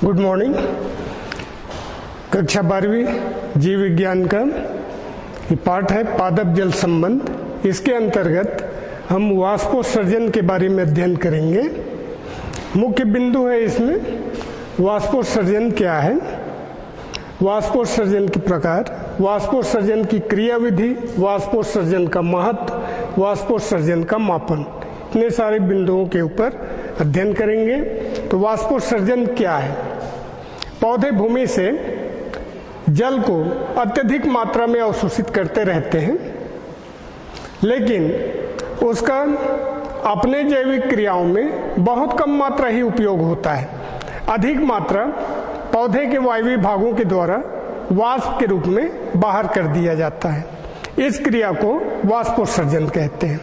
Good morning. कक्षा 12वीं जीव विज्ञान का ये पाठ है पादप जल संबंध। इसके अंतर्गत हम वाष्पोत्सर्जन के बारे में अध्ययन करेंगे। मुख्य बिंदु है इसमें वाष्पोत्सर्जन क्या है, वाष्पोत्सर्जन के प्रकार, वाष्पोत्सर्जन की क्रियाविधि, वाष्पोत्सर्जन का महत्व, वाष्पोत्सर्जन का मापन, इतने सारे बिंदुओं के ऊपर अध्ययन करेंगे। तो वाष्पोत्सर्जन क्या है? पौधे भूमि से जल को अत्यधिक मात्रा में अवशोषित करते रहते हैं, लेकिन उसका अपने जैविक क्रियाओं में बहुत कम मात्रा ही उपयोग होता है। अधिक मात्रा पौधे के वायवीय भागों के द्वारा वाष्प के रूप में बाहर कर दिया जाता है। इस क्रिया को वाष्पोत्सर्जन कहते हैं।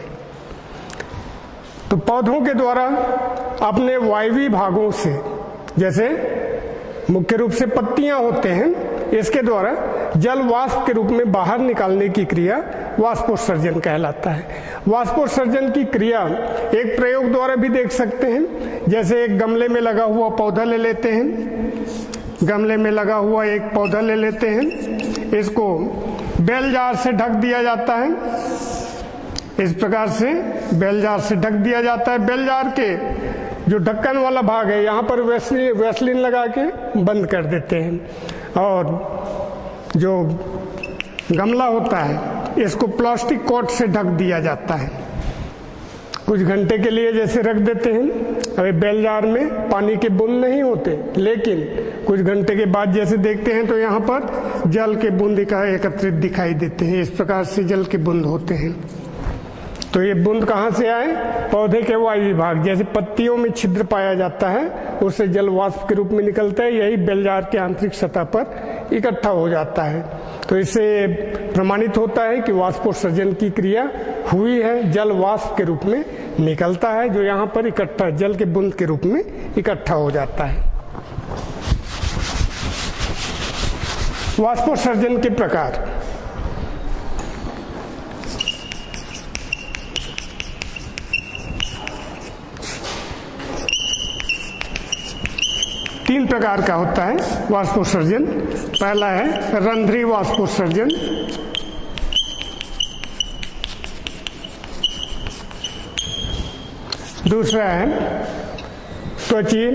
तो पौधों के द्वारा अपने वायवीय भागों से, जैसे मुख्य रूप से पत्तियां होते हैं, इसके द्वारा जल वाष्प के रूप में बाहर निकालने की क्रिया वाष्पोत्सर्जन कहलाता है। वाष्पोत्सर्जन की क्रिया एक प्रयोग द्वारा भी देख सकते हैं। जैसे एक गमले में लगा हुआ पौधा ले लेते हैं, गमले में लगा हुआ एक पौधा ले लेते हैं, इसको बेल जार से ढक दिया जाता है। इस प्रकार से बेल जार से ढक दिया जाता है। बेल जार के जो ढक्कन वाला भाग है, यहाँ पर वैसलीन लगा के बंद कर देते हैं, और जो गमला होता है इसको प्लास्टिक कोट से ढक दिया जाता है। कुछ घंटे के लिए जैसे रख देते हैं। अभी बेल जार में पानी के बूंद नहीं होते, लेकिन कुछ घंटे के बाद जैसे देखते हैं तो यहाँ पर जल के बूंद एकत्रित दिखाई देते हैं। इस प्रकार से जल के बूंद होते हैं। तो ये बूंद कहाँ से आए? पौधे के वायवीय भाग, जैसे पत्तियों में छिद्र पाया जाता है, उससे जल वाष्प के रूप में निकलता है, यही बेलजार के आंतरिक सतह पर इकट्ठा हो जाता है। तो इससे प्रमाणित होता है कि वाष्पोत्सर्जन की क्रिया हुई है, जल वाष्प के रूप में निकलता है, जो यहाँ पर इकट्ठा जल के बूंद के रूप में इकट्ठा हो जाता है। वाष्पोत्सर्जन के प्रकार, तीन प्रकार का होता है वाष्पोत्सर्जन। पहला है रंध्रीय वाष्पोत्सर्जन, दूसरा है त्वचीय,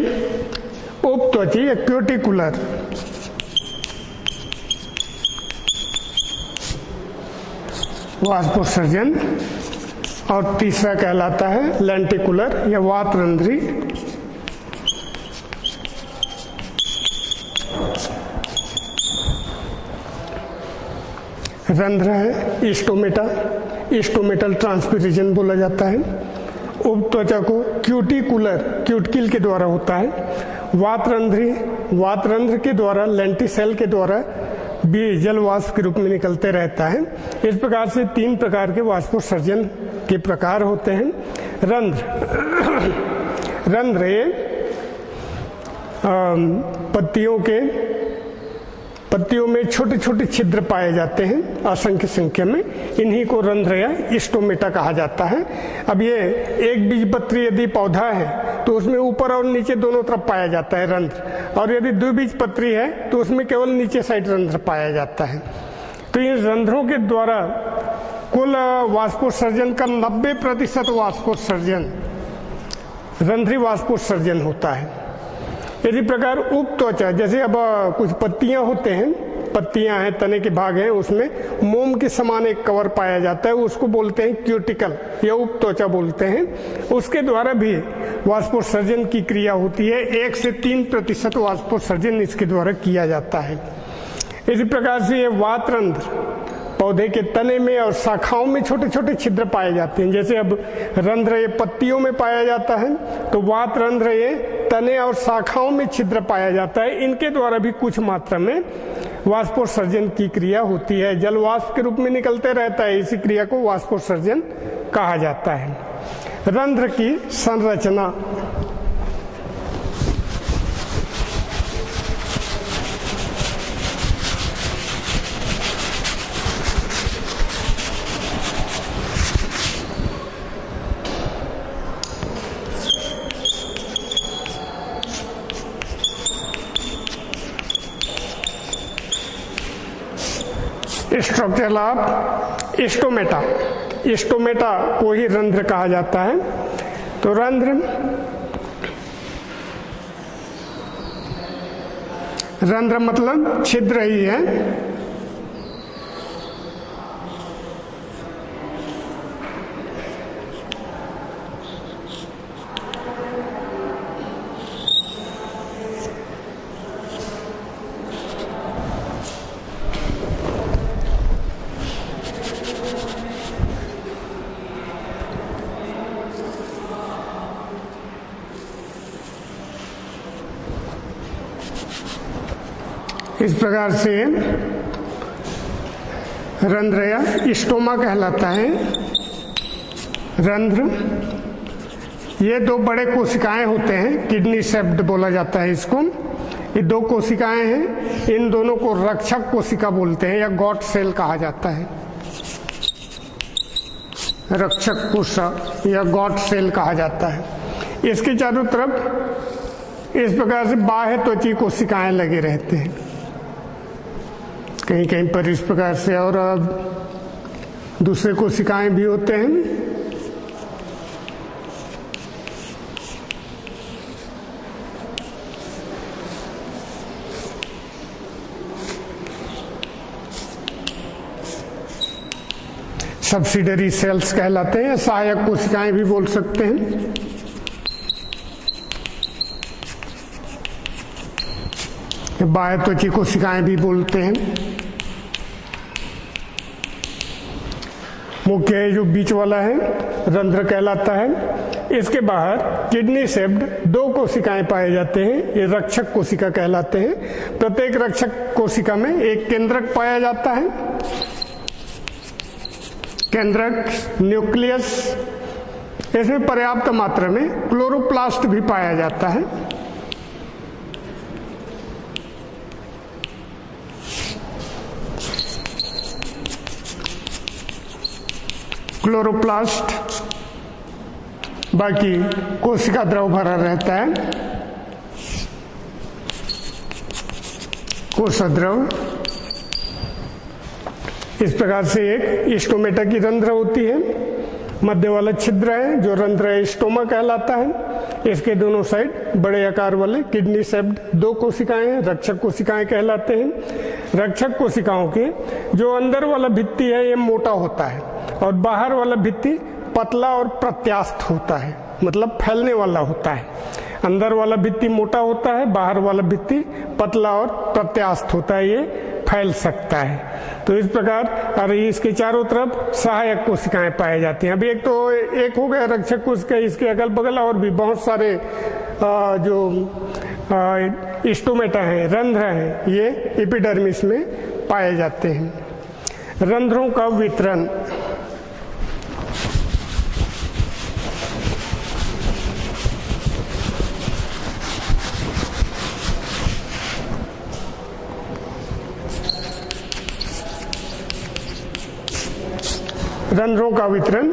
उपत्वचीय क्यूटिकुलर, वाष्पोत्सर्जन, और तीसरा कहलाता है लेंटिकुलर या वातरंध्रीय। रंध्र है इस्टोमेटा, इस्टोमेटल ट्रांसपिरेशन बोला जाता है। उपत्वचा को क्यूटिकुलर, क्यूटिकल के द्वारा होता है। वातरंध्रीय, वातरंध्र के द्वारा, लेंटिसेल के द्वारा भी जल वाष्प के रूप में निकलते रहता है। इस प्रकार से तीन प्रकार के वाष्पोत्सर्जन के प्रकार होते हैं। रंध्र, रंध्र ये पत्तियों में छोटे छोटे छिद्र पाए जाते हैं असंख्य संख्या में, इन्हीं को रंध्र या स्टोमेटा कहा जाता है। अब ये एक बीजपत्री यदि पौधा है तो उसमें ऊपर और नीचे दोनों तरफ पाया जाता है रंध्र, और यदि द्विबीजपत्री है तो उसमें केवल नीचे साइड रंध्र पाया जाता है। तो इन रंध्रों के द्वारा कुल वाष्पोत्सर्जन का 90% वाष्पोत्सर्जन रंध्रीय वाष्पोत्सर्जन होता है। इसी प्रकार उपत्वचा, जैसे अब कुछ पत्तियां होते हैं, पत्तियां हैं, तने के भाग हैं, उसमें मोम के समान एक कवर पाया जाता है, उसको बोलते हैं क्यूटिकल या उपत्वचा बोलते हैं। उसके द्वारा भी वाष्पोत्सर्जन की क्रिया होती है। 1 से 3% वाष्पोत्सर्जन इसके द्वारा किया जाता है। इसी प्रकार से ये वातरंध्र, पौधे के तने में और शाखाओं में छोटे छोटे छिद्र पाए जाते हैं। जैसे अब रंध्र ये पत्तियों में पाया जाता है, तो वातरंध्र ये तने और शाखाओं में छिद्र पाया जाता है। इनके द्वारा भी कुछ मात्रा में वाष्पोत्सर्जन की क्रिया होती है। जल वाष्प के रूप में निकलते रहता है, इसी क्रिया को वाष्पोत्सर्जन कहा जाता है। रंध्र की संरचना, स्ट्रक्चर ऑफ स्टोमेटा। स्टोमेटा को ही रंध्र कहा जाता है। तो रंध्र मतलब छिद्र ही है। इस प्रकार से रंध्र या स्टोमा कहलाता है। रंध्र ये दो बड़े कोशिकाएं होते हैं, किडनी शेप्ड बोला जाता है इसको। ये दो कोशिकाएं हैं, इन दोनों को रक्षक कोशिका बोलते हैं या गॉड सेल कहा जाता है। रक्षक कोशिका या गॉड सेल कहा जाता है। इसके चारों तरफ इस प्रकार से बाह्य त्वची कोशिकाएं लगे रहते हैं, कहीं कहीं पर इस प्रकार से, और दूसरे कोशिकाएं भी होते हैं। सब्सिडरी सेल्स कहलाते हैं, सहायक कोशिकाएं भी बोल सकते हैं। बाह्य त्वची कोशिकाएं भी बोलते हैं। मुख्य जो बीच वाला है रंध्र कहलाता है। इसके बाहर किडनी शेप्ड दो कोशिकाएं पाए जाते हैं, ये रक्षक कोशिका कहलाते हैं। प्रत्येक रक्षक कोशिका में एक केंद्रक पाया जाता है। केंद्रक न्यूक्लियस, इसमें पर्याप्त मात्रा में क्लोरोप्लास्ट भी पाया जाता है। क्लोरोप्लास्ट, बाकी कोशिका द्रव भरा रहता है। कोशिका द्रव इस प्रकार से एक स्टोमेटा की रंध्र होती है। मध्य वाला छिद्र है जो रंध्र स्टोमा कहलाता है। इसके दोनों साइड बड़े आकार वाले किडनी शेप्ड दो कोशिकाएं हैं, रक्षक कोशिकाएं कहलाते हैं। रक्षक कोशिकाओं के जो अंदर वाला भित्ति है ये मोटा होता है और बाहर वाला भित्ति पतला और प्रत्यास्थ होता है, मतलब फैलने वाला होता है। अंदर वाला भित्ति मोटा होता है, बाहर वाला भित्ति पतला और प्रत्यास्थ होता है, ये फैल सकता है। तो इस प्रकार और इसके चारों तरफ सहायक कोशिकाएं पाई जाती हैं। अभी एक हो गया रक्षक कोशिका, इसके अगल बगल और भी बहुत सारे जो स्टोमेटा हैं, रंध्र हैं, ये एपिडर्मिस में पाए जाते हैं। रंध्रों का वितरण, रंध्रों का वितरण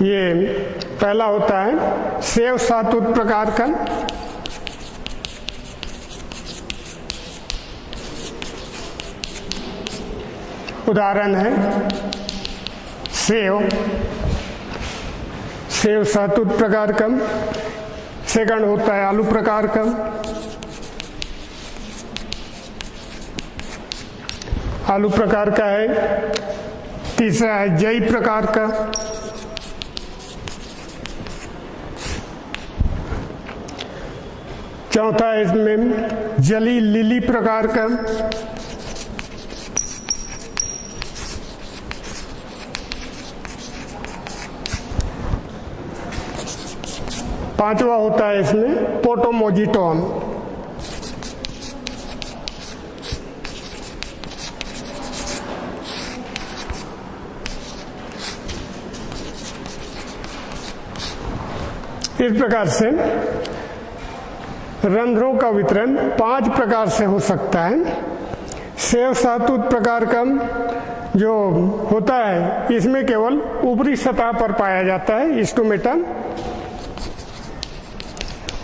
ये पहला होता है सेव सातुत प्रकार का। उदाहरण है सेव सातुत प्रकार का। सेकंड होता है आलू प्रकार का। आलू प्रकार का है। तीसरा है जई प्रकार का। चौथा है इसमें जली लिली प्रकार का। पांचवा होता है इसमें पोटोमोजिटोन। इस प्रकार से रंध्रों का वितरण 5 प्रकार से हो सकता है। सेव सातुत प्रकार का जो होता है इसमें केवल ऊपरी सतह पर पाया जाता है। स्टोमेटा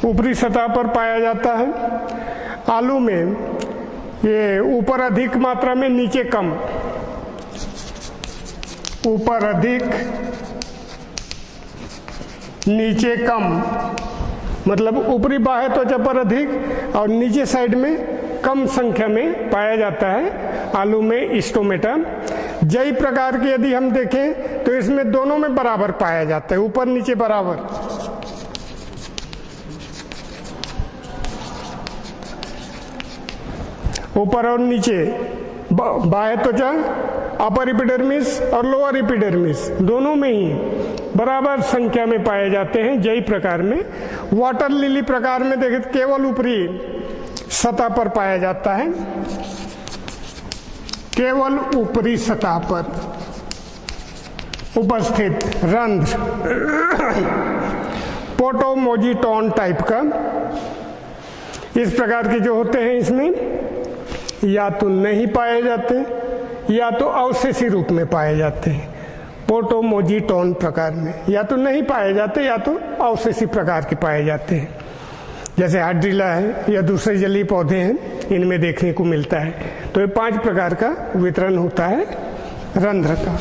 ऊपरी सतह पर पाया जाता है। आलू में ये ऊपर अधिक मात्रा में नीचे कम, ऊपर अधिक नीचे कम, मतलब ऊपरी बाह्य त्वचा पर अधिक और नीचे साइड में कम संख्या में पाया जाता है आलू में स्टोमेटा। जई प्रकार के यदि हम देखें तो इसमें दोनों में बराबर पाया जाता है, ऊपर नीचे बराबर। ऊपर और नीचे बाह्य त्वचा, अपर एपिडर्मिस और लोअर एपिडर्मिस दोनों में ही बराबर संख्या में पाए जाते हैं जई प्रकार में। वाटर लिली प्रकार में देखें तो केवल ऊपरी सतह पर पाया जाता है, केवल ऊपरी सतह पर उपस्थित रंध्र पोटोमोजिटोन टाइप का इस प्रकार के जो होते हैं इसमें या तो नहीं पाए जाते या तो अवशेषी रूप में पाए जाते हैं। पोटोमोजिटोन प्रकार में या तो नहीं पाए जाते या तो अवशेषी प्रकार के पाए जाते हैं, जैसे हाइड्रिला है या दूसरे जलीय पौधे हैं, इनमें देखने को मिलता है। तो ये 5 प्रकार का वितरण होता है रंध्र का।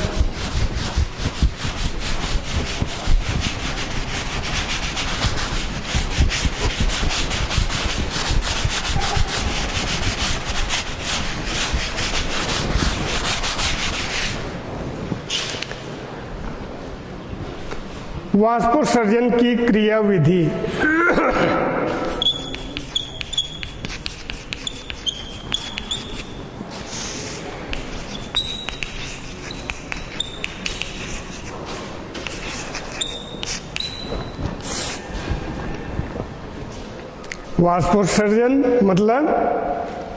वाष्पोत्सर्जन की क्रिया विधि। वाष्पोत्सर्जन मतलब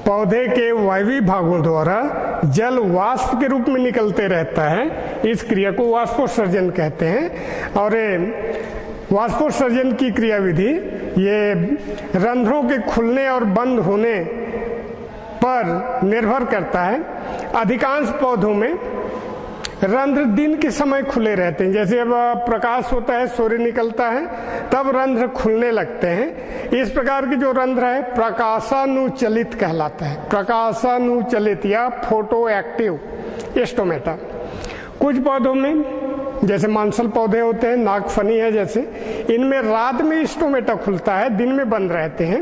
पौधे के वायवीय भागों द्वारा जल वाष्प के रूप में निकलते रहता है, इस क्रिया को वाष्पोत्सर्जन कहते हैं। और वाष्पोत्सर्जन की क्रिया विधि ये रंध्रों के खुलने और बंद होने पर निर्भर करता है। अधिकांश पौधों में रंध्र दिन के समय खुले रहते हैं, जैसे अब प्रकाश होता है, सूर्य निकलता है, तब रंध्र खुलने लगते हैं। इस प्रकार के जो रंध्र है प्रकाशानुचलित कहलाता है, प्रकाशानुचलित या फोटो एक्टिव स्टोमेटा। कुछ पौधों में जैसे मांसल पौधे होते हैं, नागफनी है जैसे, इनमें रात में स्टोमेटा खुलता है, दिन में बंद रहते हैं।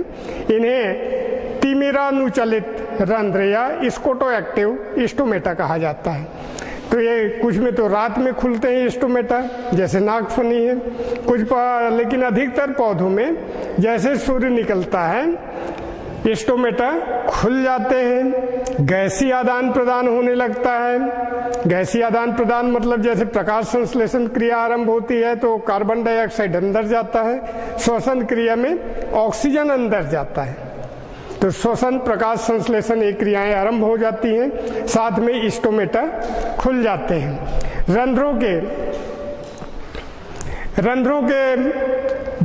इन्हें तिमिरानुचलित रंध्र या स्कोटो एक्टिव स्टोमेटा कहा जाता है। तो ये कुछ में तो रात में खुलते हैं स्टोमेटा, जैसे नागफनी है, लेकिन अधिकतर पौधों में जैसे सूर्य निकलता है स्टोमेटा खुल जाते हैं, गैसीय आदान प्रदान होने लगता है। गैसीय आदान प्रदान मतलब जैसे प्रकाश संश्लेषण क्रिया आरंभ होती है तो कार्बन डाइऑक्साइड अंदर जाता है, श्वसन क्रिया में ऑक्सीजन अंदर जाता है, तो श्वसन प्रकाश संश्लेषण ये क्रियाएं आरंभ हो जाती हैं, साथ में स्टोमेटा खुल जाते हैं। रंध्रों के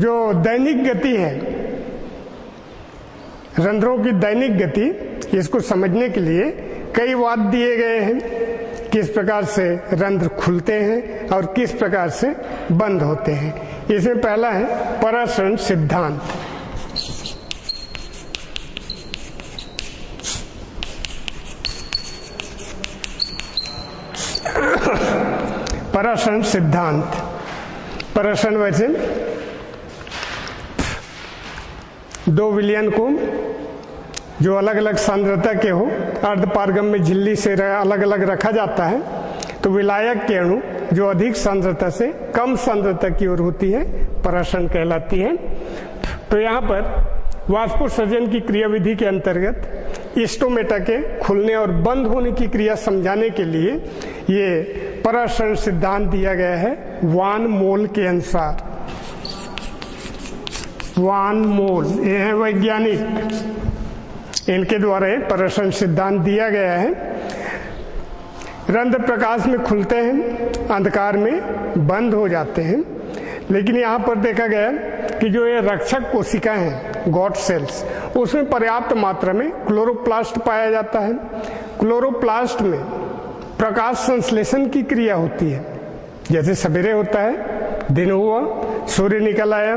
जो दैनिक गति है, रंध्रों की दैनिक गति, इसको समझने के लिए कई वाद दिए गए हैं, किस प्रकार से रंध्र खुलते हैं और किस प्रकार से बंद होते हैं। इसमें पहला है परासरण सिद्धांत। परासरण सिद्धांत, परासरण वैसे 2 विलयन को जो अलग अलग सांद्रता के हो अर्धपारगम में झिल्ली से अलग अलग रखा जाता है, तो विलायक के अणु जो अधिक सांद्रता से कम सांद्रता की ओर होती है परासरण कहलाती है। तो यहाँ पर वाष्पोत्सर्जन की क्रिया विधि के अंतर्गत स्टोमेटा के खुलने और बंद होने की क्रिया समझाने के लिए ये परासरण सिद्धांत दिया गया है वान मोल के अनुसार। वान मोल ये है वैज्ञानिक, इनके द्वारा परासरण सिद्धांत दिया गया है। रंध्र प्रकाश में खुलते हैं, अंधकार में बंद हो जाते हैं, लेकिन यहाँ पर देखा गया कि जो ये रक्षक कोशिकाएं हैं गॉड सेल्स, उसमें पर्याप्त मात्रा में क्लोरोप्लास्ट पाया जाता है। क्लोरोप्लास्ट में प्रकाश संश्लेषण की क्रिया होती है, जैसे सवेरे होता है, दिन हुआ, सूर्य निकल आया,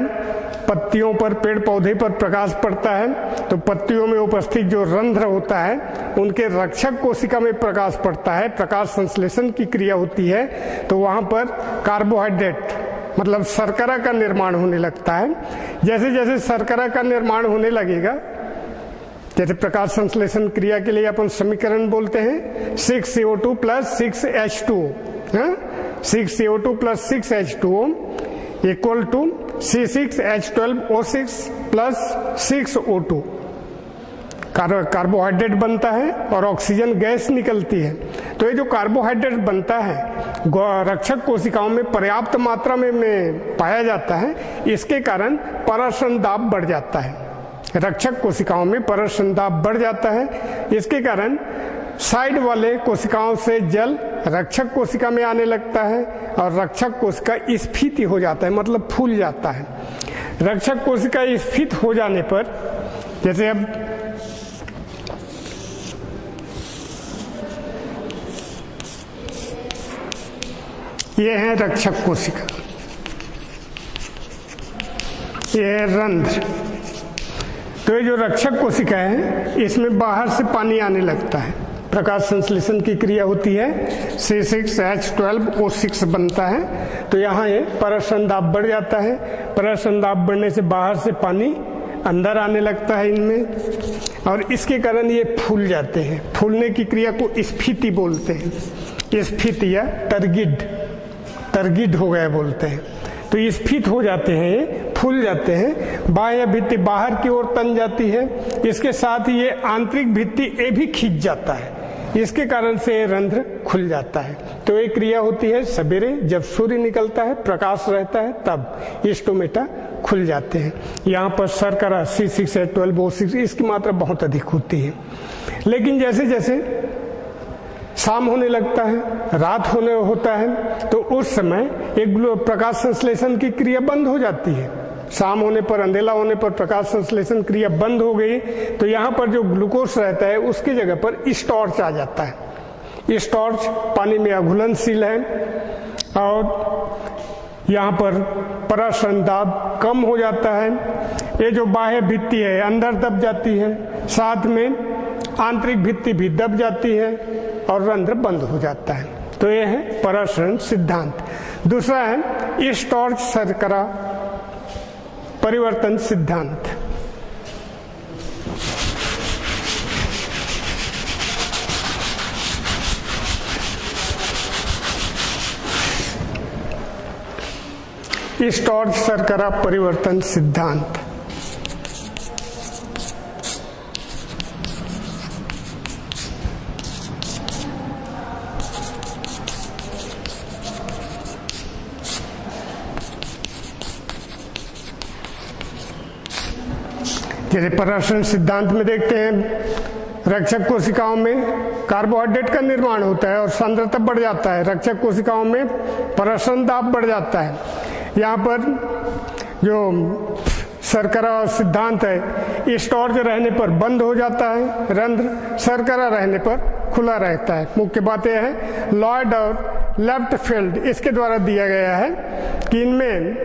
पत्तियों पर, पेड़ पौधे पर प्रकाश पड़ता है तो पत्तियों में उपस्थित जो रंध्र होता है उनके रक्षक कोशिका में प्रकाश पड़ता है, प्रकाश संश्लेषण की क्रिया होती है, तो वहां पर कार्बोहाइड्रेट मतलब शर्करा का निर्माण होने लगता है। जैसे जैसे शर्करा का निर्माण होने लगेगा, जैसे प्रकाश संश्लेषण क्रिया के लिए अपन समीकरण बोलते हैं 6CO2 plus 6H2O, 6CO2 plus 6H2O equal to C6H12O6 plus 6O2 carbohydrate बनता है और ऑक्सीजन गैस निकलती है। तो ये जो कार्बोहाइड्रेट बनता है रक्षक कोशिकाओं में पर्याप्त मात्रा में पाया जाता है, इसके कारण पराश्रयण दाब बढ़ जाता है। रक्षक कोशिकाओं में पराश्रयण दाब बढ़ जाता है, इसके कारण साइड वाले कोशिकाओं से जल रक्षक कोशिका में आने लगता है और रक्षक कोशिका स्फीत हो जाता है, मतलब फूल जाता है। रक्षक कोशिका स्फीत हो जाने पर, जैसे अब ये है रक्षक कोशिका, ये है रंध्र। तो ये जो रक्षक कोशिका है इसमें बाहर से पानी आने लगता है, प्रकाश संश्लेषण की क्रिया होती है, C6H12O6 बनता है। तो यहाँ ये पराश्रयण दाब बढ़ जाता है, पराश्रयण दाब बढ़ने से बाहर से पानी अंदर आने लगता है इनमें और इसके कारण ये फूल जाते हैं। फूलने की क्रिया को स्फीति बोलते हैं, स्फीति या तरगिड हो गया बोलते हैं। तो स्फीत हो जाते हैं, ये फूल जाते हैं, बाह्य भित्ति बाहर की ओर तन जाती है, इसके साथ ही ये आंतरिक भित्ति ये भी खींच जाता है, इसके कारण से ये रंध्र खुल जाता है। तो ये क्रिया होती है सवेरे जब सूर्य निकलता है, प्रकाश रहता है, तब स्टोमेटा खुल जाते हैं। यहाँ पर शर्करा C6H12O6 इसकी मात्रा बहुत अधिक होती है। लेकिन जैसे जैसे शाम होने लगता है, रात होने होता है, तो उस समय एक प्रकाश संश्लेषण की क्रिया बंद हो जाती है। शाम होने पर, अंधेला होने पर प्रकाश संश्लेषण क्रिया बंद हो गई, तो यहाँ पर जो ग्लूकोज रहता है उसकी जगह पर स्टार्च आ जाता है। स्टार्च पानी में अघुलनशील है और यहाँ पर पराश्रयण दाब कम हो जाता है। ये जो बाह्य भित्ति है अंदर दब जाती है, साथ में आंतरिक भित्ति भी दब जाती है और रंध्र बंद हो जाता है। तो यह है पराश्रयण सिद्धांत। दूसरा है स्टार्च शर्करा परिवर्तन सिद्धांत। स्टार्च शर्करा परिवर्तन सिद्धांत जैसे पराश्रयण सिद्धांत में देखते हैं रक्षक कोशिकाओं में कार्बोहाइड्रेट का निर्माण होता है और सांद्रता बढ़ जाता है, रक्षक कोशिकाओं में पराश्रयण दाब बढ़ जाता है। यहाँ पर जो शर्करा सिद्धांत है, स्टार्च रहने पर बंद हो जाता है रंध्र, शर्करा रहने पर खुला रहता है। मुख्य बात यह है लॉयड और लेफ्ट फील्ड इसके द्वारा दिया गया है कि इनमें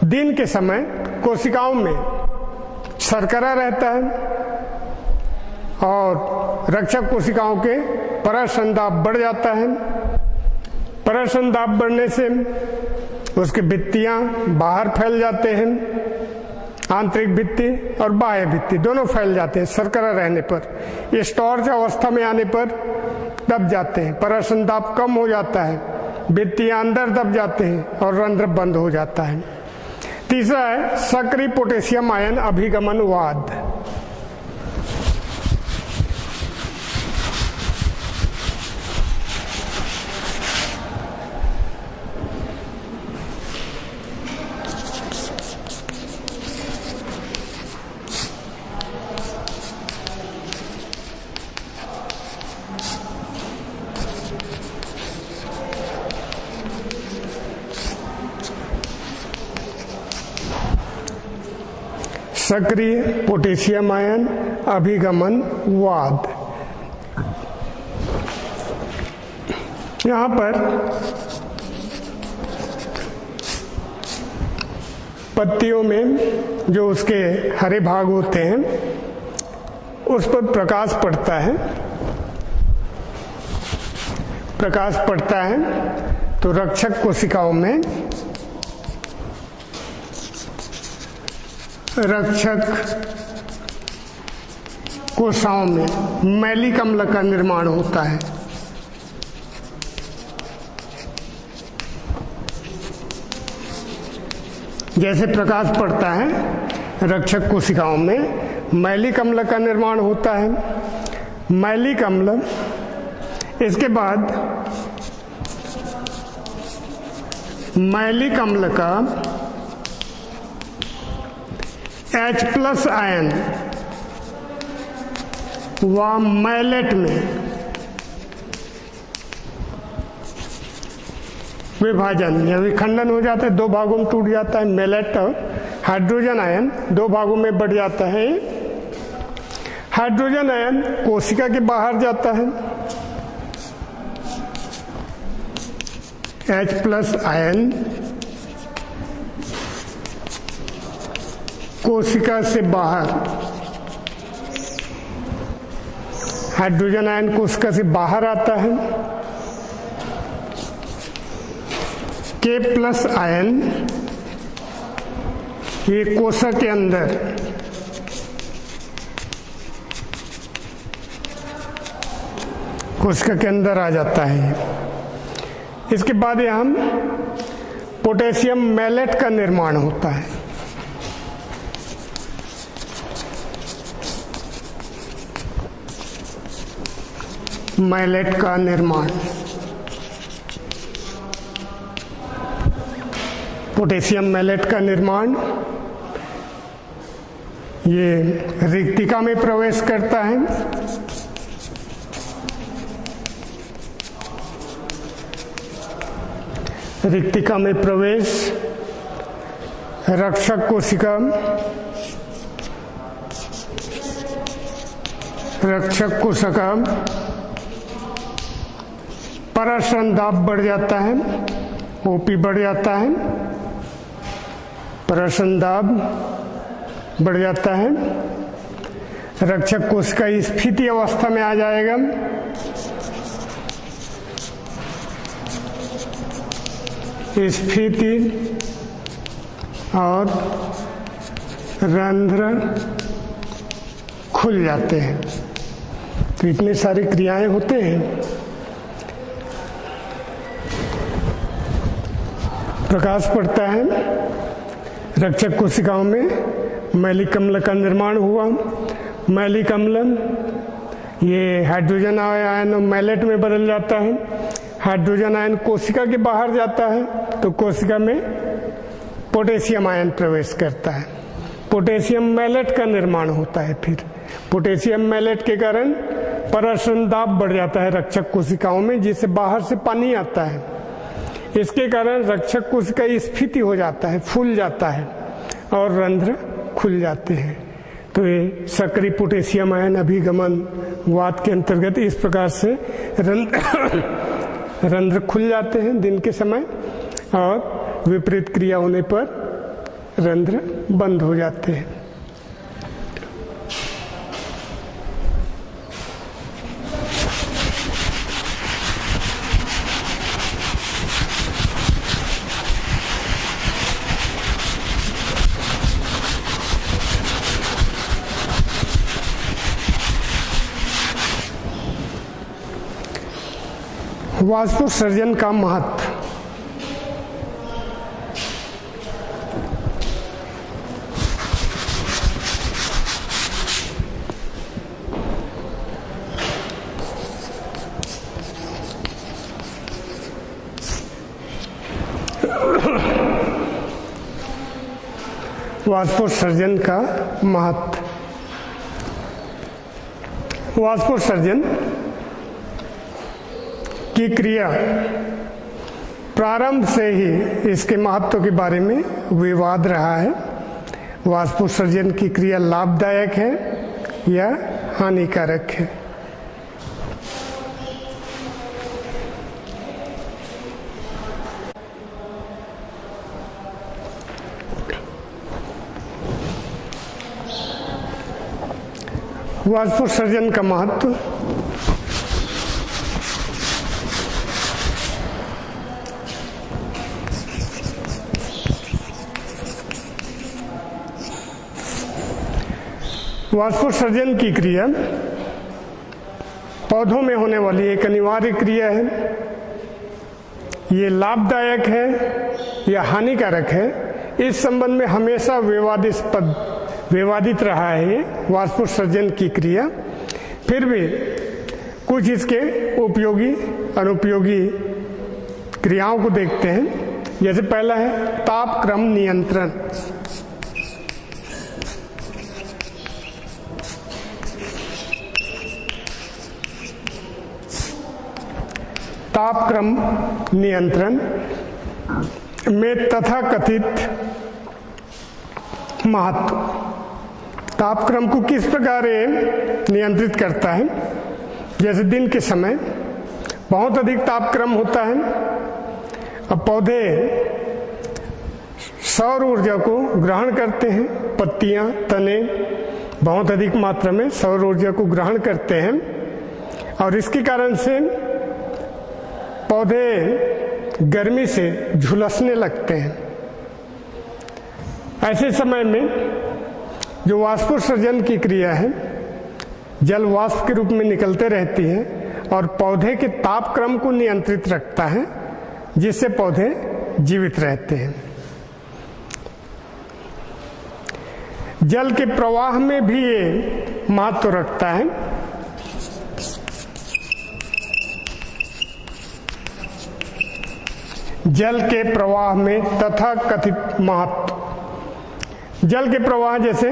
दिन के समय कोशिकाओं में शर्करा रहता है और रक्षक कोशिकाओं के पराश्रयण दाब बढ़ जाता है। पराश्रयण दाब बढ़ने से उसकी भित्तियां बाहर फैल जाते हैं, आंतरिक भित्ति और बाह्य भित्ति दोनों फैल जाते हैं शर्करा रहने पर। ये स्टार्च अवस्था में आने पर दब जाते हैं, पराश्रयण दाब कम हो जाता है, भित्तियां अंदर दब जाते हैं और रंध्र बंद हो जाता है। तीसरा है सक्रिय पोटेशियम आयन अभिगमनवाद। सक्रिय पोटेशियम आयन अभिगमनवाद। यहाँ पर पत्तियों में जो उसके हरे भाग होते हैं उस पर प्रकाश पड़ता है। प्रकाश पड़ता है तो रक्षक कोशिकाओं में कोशिकाओं में मैलिक अम्ल का निर्माण होता है। जैसे प्रकाश पड़ता है रक्षक कोशिकाओं में मैलिक अम्ल का निर्माण होता है। मैलिक अम्ल, इसके बाद मैलिक अम्ल का H+ आयन व मैलेट में विभाजन या विखंडन हो जाता है, दो भागों में टूट जाता है। मैलेट हाइड्रोजन आयन दो भागों में बढ़ जाता है। हाइड्रोजन आयन कोशिका के बाहर जाता है। H+ आयन कोशिका से बाहर, हाइड्रोजन आयन कोशिका से बाहर आता है। K+ आयन ये कोशिका के अंदर आ जाता है। इसके बाद यहाँ पोटेशियम मैलेट का निर्माण होता है। मैलेट का निर्माण, पोटेशियम मैलेट का निर्माण ये रिक्तिका में प्रवेश करता है। रिक्तिका में प्रवेश रक्षक कोशिका पराश्रयण दाब बढ़ जाता है, ओपी बढ़ जाता है, पराश्रयण दाब बढ़ जाता है। रक्षक कोशिका स्फीति अवस्था में आ जाएगा। स्फीति और रंध्र खुल जाते हैं। तो इतनी सारी क्रियाएं होते हैं। प्रकाश पड़ता है रक्षक कोशिकाओं में, मैलिक अम्ल का निर्माण हुआ। मैलिक अम्ल ये हाइड्रोजन आयन मैलेट में बदल जाता है। हाइड्रोजन आयन कोशिका के बाहर जाता है तो कोशिका में पोटेशियम आयन प्रवेश करता है। पोटेशियम मैलेट का निर्माण होता है। फिर पोटेशियम मैलेट के कारण पराश्रयण दाब बढ़ जाता है रक्षक कोशिकाओं में, जिससे बाहर से पानी आता है। इसके कारण रक्षक कोशिका स्फीति हो जाता है, फूल जाता है और रंध्र खुल जाते हैं। तो ये सक्रिय पोटेशियम आयन अभिगमन वात के अंतर्गत इस प्रकार से रंध्र खुल जाते हैं दिन के समय, और विपरीत क्रिया होने पर रंध्र बंद हो जाते हैं। वाष्पोत्सर्जन का महत्व। वाष्पोत्सर्जन का महत्व। वाष्पोत्सर्जन की क्रिया प्रारंभ से ही इसके महत्व के बारे में विवाद रहा है। वाष्पोत्सर्जन की क्रिया लाभदायक है या हानिकारक है। वाष्पोत्सर्जन का महत्व। वाष्पोत्सर्जन की क्रिया पौधों में होने वाली एक अनिवार्य क्रिया है। ये लाभदायक है या हानिकारक है, इस संबंध में हमेशा विवादित रहा है वाष्पोत्सर्जन की क्रिया। फिर भी कुछ इसके उपयोगी अनुपयोगी क्रियाओं को देखते हैं। जैसे पहला है तापक्रम नियंत्रण। तापक्रम नियंत्रण में तथाकथित महत्व। तापक्रम को किस प्रकार नियंत्रित करता है? जैसे दिन के समय बहुत अधिक तापक्रम होता है, अब पौधे सौर ऊर्जा को ग्रहण करते हैं, पत्तियां, तने बहुत अधिक मात्रा में सौर ऊर्जा को ग्रहण करते हैं और इसके कारण से पौधे गर्मी से झुलसने लगते हैं। ऐसे समय में जो वाष्पोत्सर्जन की क्रिया है, जल वाष्प के रूप में निकलते रहती है और पौधे के तापक्रम को नियंत्रित रखता है, जिससे पौधे जीवित रहते हैं। जल के प्रवाह में भी ये महत्व रखता है। जल के प्रवाह में तथाकथित महत्व। जल के प्रवाह जैसे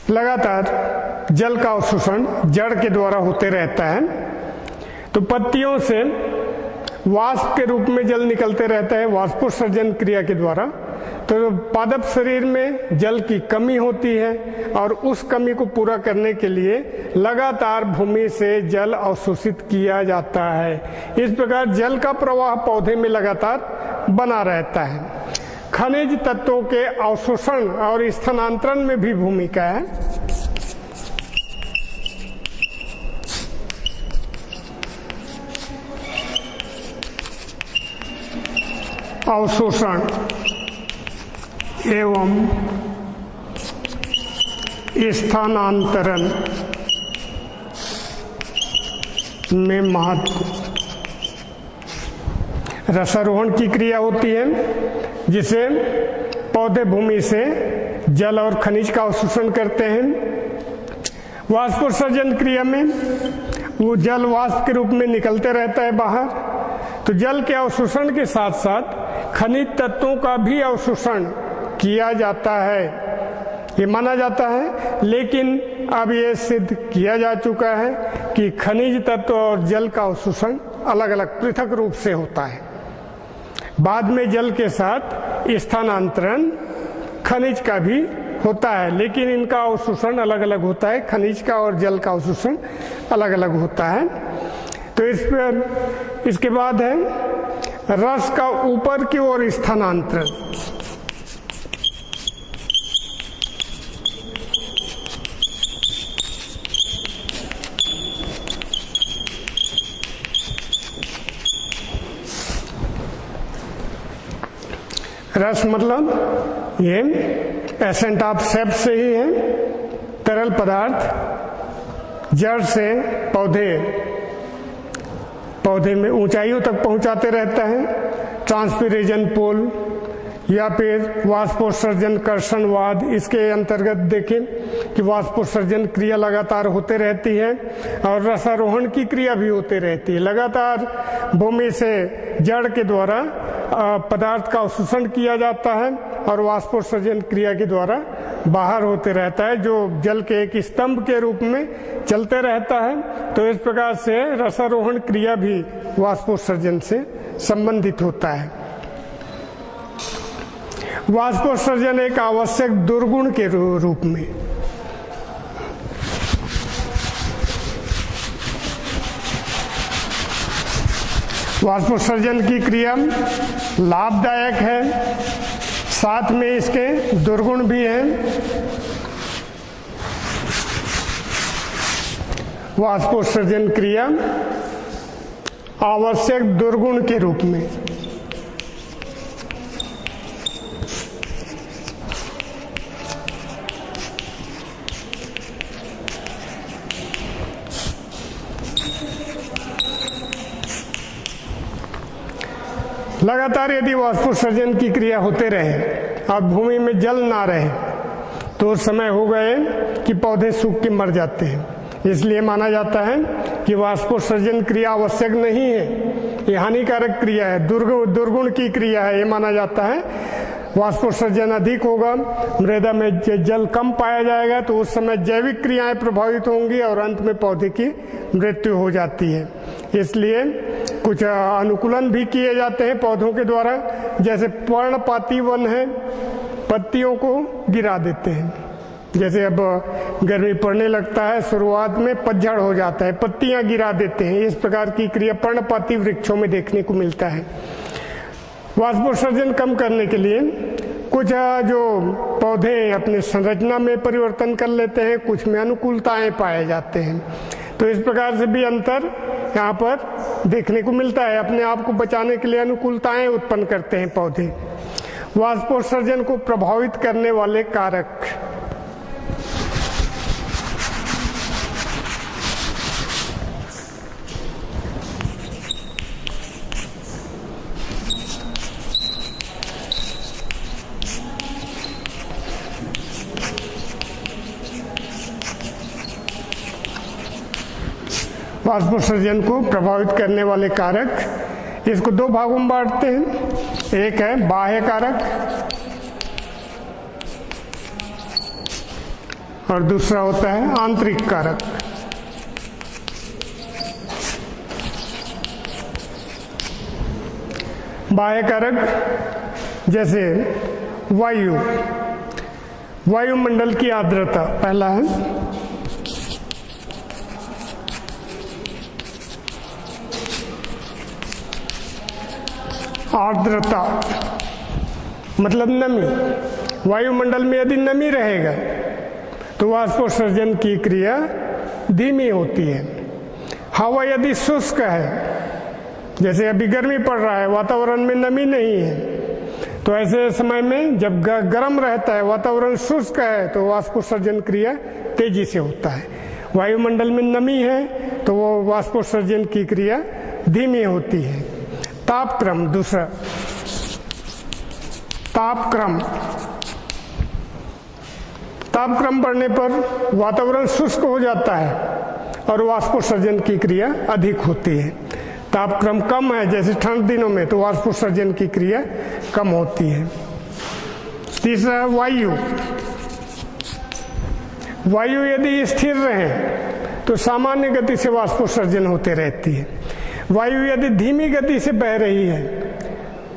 लगातार जल का अवशोषण जड़ के द्वारा होते रहता है, तो पत्तियों से वाष्प के रूप में जल निकलते रहता है वाष्पोत्सर्जन क्रिया के द्वारा। तो पादप शरीर में जल की कमी होती है और उस कमी को पूरा करने के लिए लगातार भूमि से जल अवशोषित किया जाता है। इस प्रकार जल का प्रवाह पौधे में लगातार बना रहता है। खनिज तत्वों के अवशोषण और स्थानांतरण में भी भूमिका है। अवशोषण एवं स्थानांतरण में महत्व। रसारोहण की क्रिया होती है, जिसे पौधे भूमि से जल और खनिज का अवशोषण करते हैं। वाष्पोत्सर्जन क्रिया में वो जल वाष्प के रूप में निकलते रहता है बाहर, तो जल के अवशोषण के साथ साथ खनिज तत्वों का भी अवशोषण किया जाता है, ये माना जाता है। लेकिन अब ये सिद्ध किया जा चुका है कि खनिज तत्व और जल का अवशोषण अलग अलग पृथक रूप से होता है। बाद में जल के साथ स्थानांतरण खनिज का भी होता है, लेकिन इनका अवशोषण अलग अलग होता है। खनिज का और जल का अवशोषण अलग अलग होता है। तो इसके बाद है रस का ऊपर की ओर स्थानांतरण। रस मतलब ये एसेंट ऑफ सेप्ट से ही है, तरल पदार्थ जड़ से पौधे में ऊंचाइयों तक पहुंचाते रहता है। ट्रांसपिरेशन पोल या फिर वाष्पोत्सर्जन कर्षणवाद, इसके अंतर्गत देखें कि वाष्पोत्सर्जन क्रिया लगातार होते रहती है और रसारोहण की क्रिया भी होते रहती है। लगातार भूमि से जड़ के द्वारा पदार्थ का अवशोषण किया जाता है और वाष्पोत्सर्जन क्रिया के द्वारा बाहर होते रहता है, जो जल के एक स्तंभ के रूप में चलते रहता है। तो इस प्रकार से रसारोहण क्रिया भी वाष्पोत्सर्जन से संबंधित होता है। वाष्पोत्सर्जन एक आवश्यक दुर्गुण के रूप में वाष्पोत्सर्जन की क्रिया लाभदायक है, साथ में इसके दुर्गुण भी हैं। वाष्पोत्सर्जन क्रिया आवश्यक दुर्गुण के रूप में। लगातार यदि वाष्पोत्सर्जन की क्रिया होते रहे और भूमि में जल ना रहे तो उस समय हो गए कि पौधे सूख के मर जाते हैं। इसलिए माना जाता है कि वाष्पोत्सर्जन क्रिया आवश्यक नहीं है, ये हानिकारक क्रिया है, दुर्गुण की क्रिया है। ये माना जाता है वाष्पोत्सर्जन अधिक होगा, मृदा में जल कम पाया जाएगा तो उस समय जैविक क्रियाएं प्रभावित होंगी और अंत में पौधे की मृत्यु हो जाती है। इसलिए कुछ अनुकूलन भी किए जाते हैं पौधों के द्वारा, जैसे पर्णपाती वन है, पत्तियों को गिरा देते हैं। जैसे अब गर्मी पड़ने लगता है, शुरुआत में पतझड़ हो जाता है, पत्तियां गिरा देते हैं। इस प्रकार की क्रिया पर्णपाती वृक्षों में देखने को मिलता है। वाष्पोत्सर्जन कम करने के लिए कुछ जो पौधे अपने संरचना में परिवर्तन कर लेते हैं, कुछ में अनुकूलताएं पाए जाते हैं। तो इस प्रकार से भी अंतर यहाँ पर देखने को मिलता है। अपने आप को बचाने के लिए अनुकूलताएं उत्पन्न करते हैं पौधे। वाष्पोत्सर्जन को प्रभावित करने वाले कारक, वाष्पोत्सर्जन को प्रभावित करने वाले कारक, इसको दो भागों में बांटते हैं। एक है बाह्य कारक और दूसरा होता है आंतरिक कारक। बाह्य कारक जैसे वायुमंडल की आर्द्रता पहला है। आर्द्रता मतलब नमी। वायुमंडल में यदि नमी रहेगा तो वाष्पोत्सर्जन की क्रिया धीमी होती है। हवा यदि शुष्क है, जैसे अभी गर्मी पड़ रहा है, वातावरण में नमी नहीं है, तो ऐसे समय में जब गर्म रहता है, वातावरण शुष्क है, तो वाष्पोत्सर्जन क्रिया तेजी से होता है। वायुमंडल में नमी है तो वो वाष्पोत्सर्जन की क्रिया धीमी होती है। तापक्रम दूसरा, तापक्रम बढ़ने पर वातावरण शुष्क हो जाता है और वाष्पोत्सर्जन की क्रिया अधिक होती है। तापक्रम कम है, जैसे ठंड दिनों में, तो वाष्पोत्सर्जन की क्रिया कम होती है। तीसरा है वायु यदि स्थिर रहे तो सामान्य गति से वाष्पोत्सर्जन होते रहती है। वायु यदि धीमी गति से बह रही है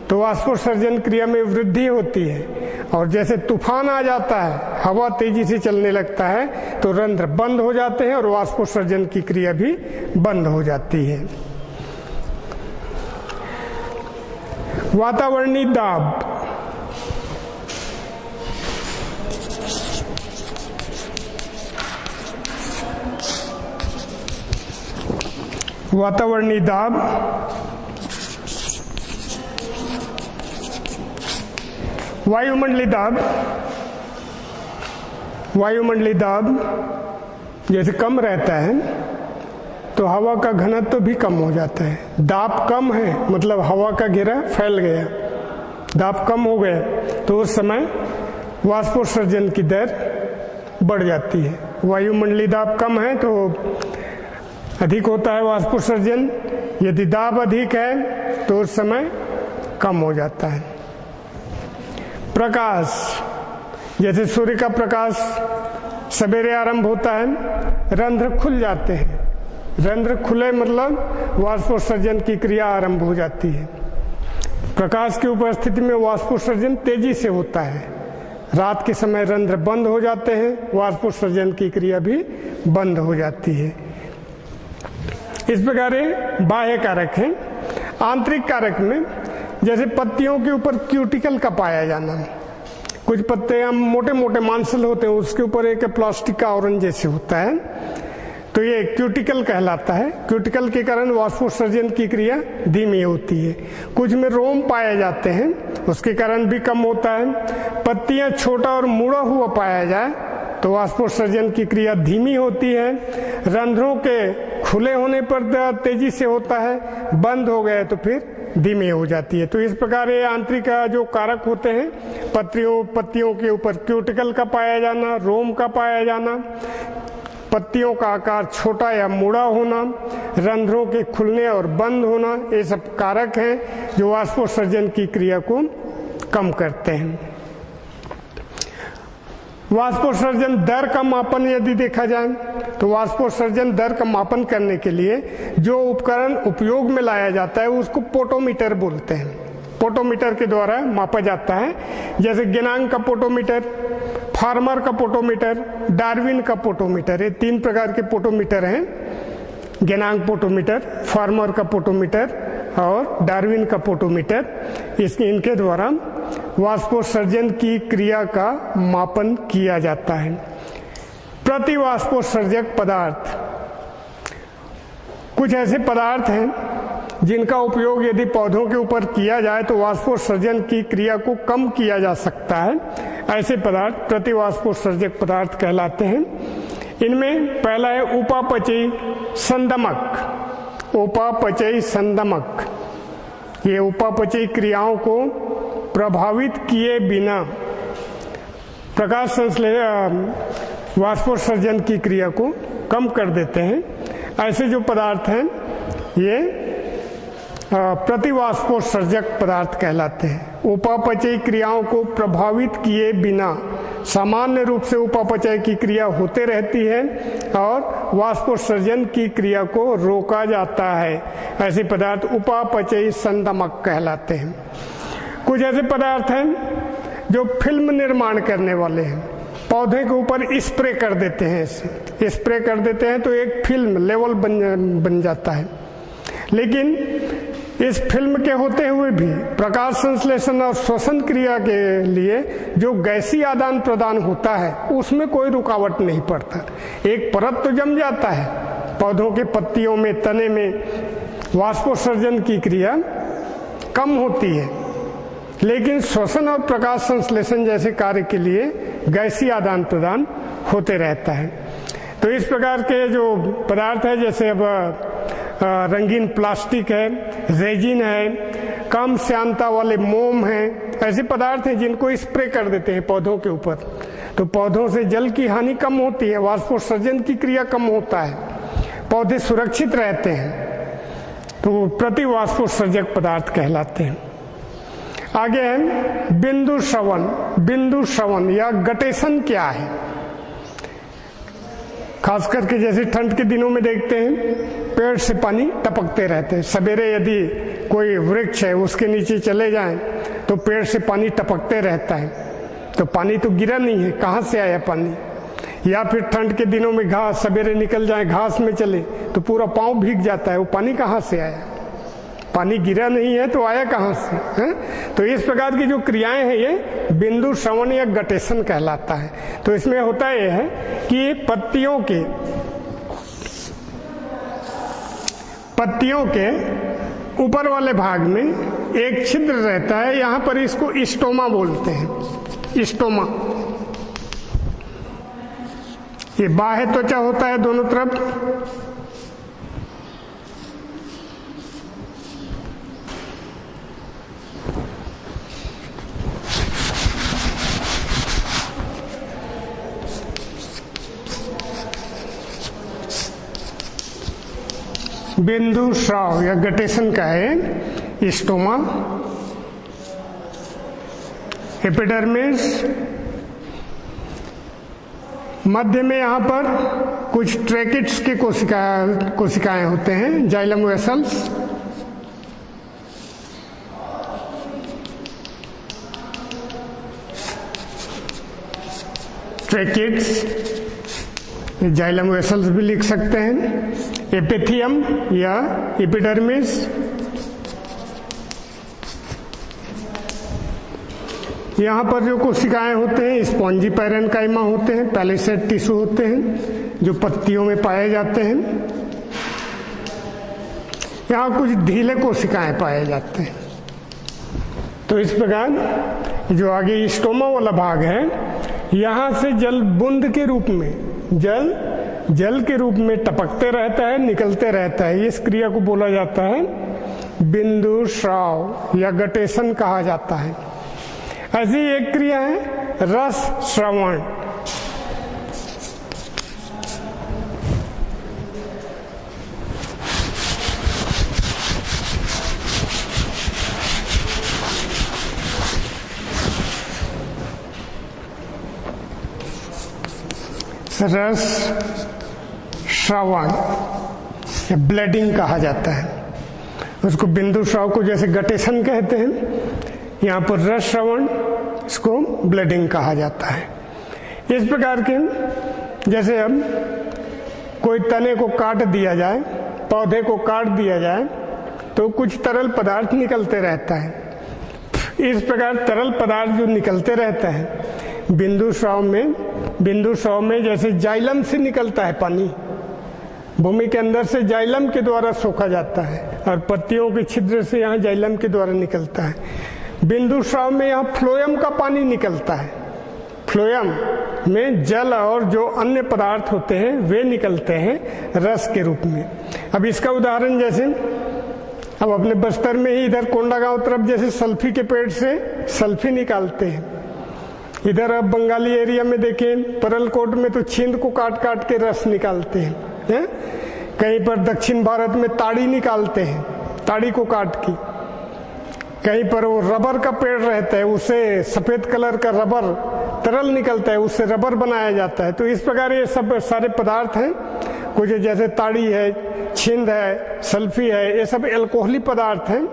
तो वाष्पोत्सर्जन क्रिया में वृद्धि होती है। और जैसे तूफान आ जाता है, हवा तेजी से चलने लगता है, तो रंध्र बंद हो जाते हैं और वाष्पोत्सर्जन की क्रिया भी बंद हो जाती है। वातावरणीय दाब, वातावरणीय दाब वायुमंडलीय दाब जैसे कम रहता है तो हवा का घनत्व भी कम हो जाता है। दाब कम है मतलब हवा का घेरा फैल गया, दाब कम हो गया तो उस समय वाष्पोत्सर्जन की दर बढ़ जाती है। वायुमंडलीय दाब कम है तो अधिक होता है वाष्पोत्सर्जन, यदि दाब अधिक है तो उस समय कम हो जाता है। प्रकाश, जैसे सूर्य का प्रकाश सवेरे आरंभ होता है, रंध्र खुल जाते हैं। रंध्र खुले मतलब वाष्पोत्सर्जन की क्रिया आरंभ हो जाती है। प्रकाश की उपस्थिति में वाष्पोत्सर्जन तेजी से होता है। रात के समय रंध्र बंद हो जाते हैं, वाष्पोत्सर्जन की क्रिया भी बंद हो जाती है। इस प्रकार बाह्य कारक हैं। आंतरिक कारक में जैसे पत्तियों के ऊपर क्यूटिकल का पाया जाना, कुछ पत्ते हम मोटे मोटे मांसल होते हैं, उसके ऊपर एक प्लास्टिक का आवरण जैसे होता है, तो ये क्यूटिकल कहलाता है। क्यूटिकल के कारण वाष्पोत्सर्जन की क्रिया धीमी होती है। कुछ में रोम पाए जाते हैं, उसके कारण भी कम होता है। पत्तियां छोटा और मुड़ा हुआ पाया जाए तो वाष्पोत्सर्जन की क्रिया धीमी होती है। रंध्रों के खुले होने पर तेजी से होता है, बंद हो गए तो फिर धीमी हो जाती है। तो इस प्रकार ये आंतरिक जो कारक होते हैं, पत्तियों के ऊपर क्यूटिकल का पाया जाना, रोम का पाया जाना, पत्तियों का आकार छोटा या मुड़ा होना, रंध्रों के खुलने और बंद होना, ये सब कारक हैं जो वाष्पोत्सर्जन की क्रिया को कम करते हैं। वाष्पोत्सर्जन दर का मापन यदि देखा जाए तो वाष्पोत्सर्जन दर का मापन करने के लिए जो उपकरण उपयोग में लाया जाता है उसको पोटोमीटर बोलते हैं। पोटोमीटर के द्वारा मापा जाता है, जैसे गेनांग का पोटोमीटर, फार्मर का पोटोमीटर, डार्विन का पोटोमीटर। ये 3 प्रकार के पोटोमीटर हैं, गेनांग पोटोमीटर, फार्मर का पोटोमीटर और डार्विन का पोटोमीटर। इनके द्वारा वाष्पोत्सर्जन की क्रिया का मापन किया जाता है। प्रति वाष्पोत्सर्जक पदार्थ, कुछ ऐसे पदार्थ हैं जिनका उपयोग यदि पौधों के ऊपर किया जाए तो वाष्पोत्सर्जन की क्रिया को कम किया जा सकता है। ऐसे पदार्थ प्रति वाष्पोत्सर्जक पदार्थ कहलाते हैं। इनमें पहला है उपापचयी संदमक। उपापचयी संदमक, ये उपापचयी क्रियाओं को प्रभावित किए बिना प्रकाश संश्लेषण वाष्पोत्सर्जन की क्रिया को कम कर देते हैं। ऐसे जो पदार्थ हैं ये प्रतिवाष्पोत्सर्जक पदार्थ कहलाते हैं। उपापचयी क्रियाओं को प्रभावित किए बिना सामान्य रूप से उपापचय की क्रिया होते रहती है और वाष्पोत्सर्जन की क्रिया को रोका जाता है। ऐसे पदार्थ उपापचयी संदमक कहलाते हैं। कुछ ऐसे पदार्थ हैं जो फिल्म निर्माण करने वाले हैं, पौधे के ऊपर स्प्रे कर देते हैं। इसे स्प्रे कर देते हैं तो एक फिल्म लेवल बन जाता है। लेकिन इस फिल्म के होते हुए भी प्रकाश संश्लेषण और श्वसन क्रिया के लिए जो गैसीय आदान प्रदान होता है उसमें कोई रुकावट नहीं पड़ता। एक परत तो जम जाता है पौधों के पत्तियों में, तने में, वाष्पोत्सर्जन की क्रिया कम होती है, लेकिन श्वसन और प्रकाश संश्लेषण जैसे कार्य के लिए गैसीय आदान प्रदान होते रहता है। तो इस प्रकार के जो पदार्थ है, जैसे अब रंगीन प्लास्टिक है, रेजिन है, कम श्यानता वाले मोम हैं, ऐसे पदार्थ हैं जिनको स्प्रे कर देते हैं पौधों के ऊपर, तो पौधों से जल की हानि कम होती है, वाष्पोत्सर्जन की क्रिया कम होता है, पौधे सुरक्षित रहते हैं। तो प्रति वाष्पोत्सर्जक पदार्थ कहलाते हैं। आगे है बिंदु श्रवण। बिंदु श्रवण या गटेशन क्या है? खास करके जैसे ठंड के दिनों में देखते हैं पेड़ से पानी टपकते रहते हैं। सवेरे यदि कोई वृक्ष है उसके नीचे चले जाएं तो पेड़ से पानी टपकते रहता है, तो पानी तो गिरा नहीं है, कहाँ से आया पानी? या फिर ठंड के दिनों में घास, सवेरे निकल जाए घास में चले तो पूरा पाँव भीग जाता है, वो पानी कहाँ से आया? पानी गिरा नहीं है तो आया कहाँ से है? तो इस प्रकार की जो क्रियाएं हैं ये बिंदु श्रवण या गटेशन कहलाता है। तो इसमें होता यह है कि पत्तियों के ऊपर वाले भाग में एक छिद्र रहता है, यहाँ पर इसको स्टोमा बोलते हैं। स्टोमा ये बाह्य त्वचा होता है दोनों तरफ। बिंदु श्राव या गटेशन का है स्टोमा। एपिडर्मिस, मध्य में यहाँ पर कुछ ट्रैकिट्स की कोशिकाएं होते हैं, जाइलम वेसल्स। ट्रैकिट्स, जाइलम वेसल्स भी लिख सकते हैं। एपिथियम या एपिडर्मिस, यहाँ पर जो कोशिकाएं होते हैं स्पॉन्जी पैरेन्काइमा होते हैं, पैलिसेड टिश्यू होते हैं जो पत्तियों में पाए जाते हैं। यहाँ कुछ ढीले कोशिकाएं पाए जाते हैं। तो इस प्रकार जो आगे स्टोमा वाला भाग है, यहाँ से जल बूंद के रूप में जल के रूप में टपकते रहता है, निकलते रहता है। इस क्रिया को बोला जाता है बिंदु स्राव या गटेशन कहा जाता है। ऐसी एक क्रिया है रस श्रवण। रस श्रवण या ब्लडिंग कहा जाता है उसको। बिंदु स्राव को जैसे गटेशन कहते हैं, यहाँ पर रस श्रवण, इसको ब्लडिंग कहा जाता है। इस प्रकार के जैसे अब कोई तने को काट दिया जाए, पौधे को काट दिया जाए तो कुछ तरल पदार्थ निकलते रहता है। इस प्रकार तरल पदार्थ जो निकलते रहता है बिंदु स्राव में जैसे जाइलम से निकलता है पानी, भूमि के अंदर से जाइलम के द्वारा सोखा जाता है और पत्तियों के छिद्र से यहाँ जाइलम के द्वारा निकलता है। बिंदु स्राव में यहाँ फ्लोएम का पानी निकलता है। फ्लोएम में जल और जो अन्य पदार्थ होते हैं वे निकलते हैं रस के रूप में। अब इसका उदाहरण जैसे अब अपने बस्तर में ही इधर कोंडागांव तरफ जैसे सल्फी के पेड़ से सल्फी निकालते हैं। इधर अब बंगाली एरिया में देखें परलकोट में तो छींद को काट काट के रस निकालते हैं। कहीं पर दक्षिण भारत में ताड़ी निकालते हैं, ताड़ी को काट के। कहीं पर वो रबर का पेड़ रहता है, उसे सफेद कलर का रबर तरल निकलता है, उससे रबर बनाया जाता है। तो इस प्रकार ये सब सारे पदार्थ हैं, कुछ जैसे ताड़ी है, छींद है, सल्फी है, ये सब एल्कोहली पदार्थ हैं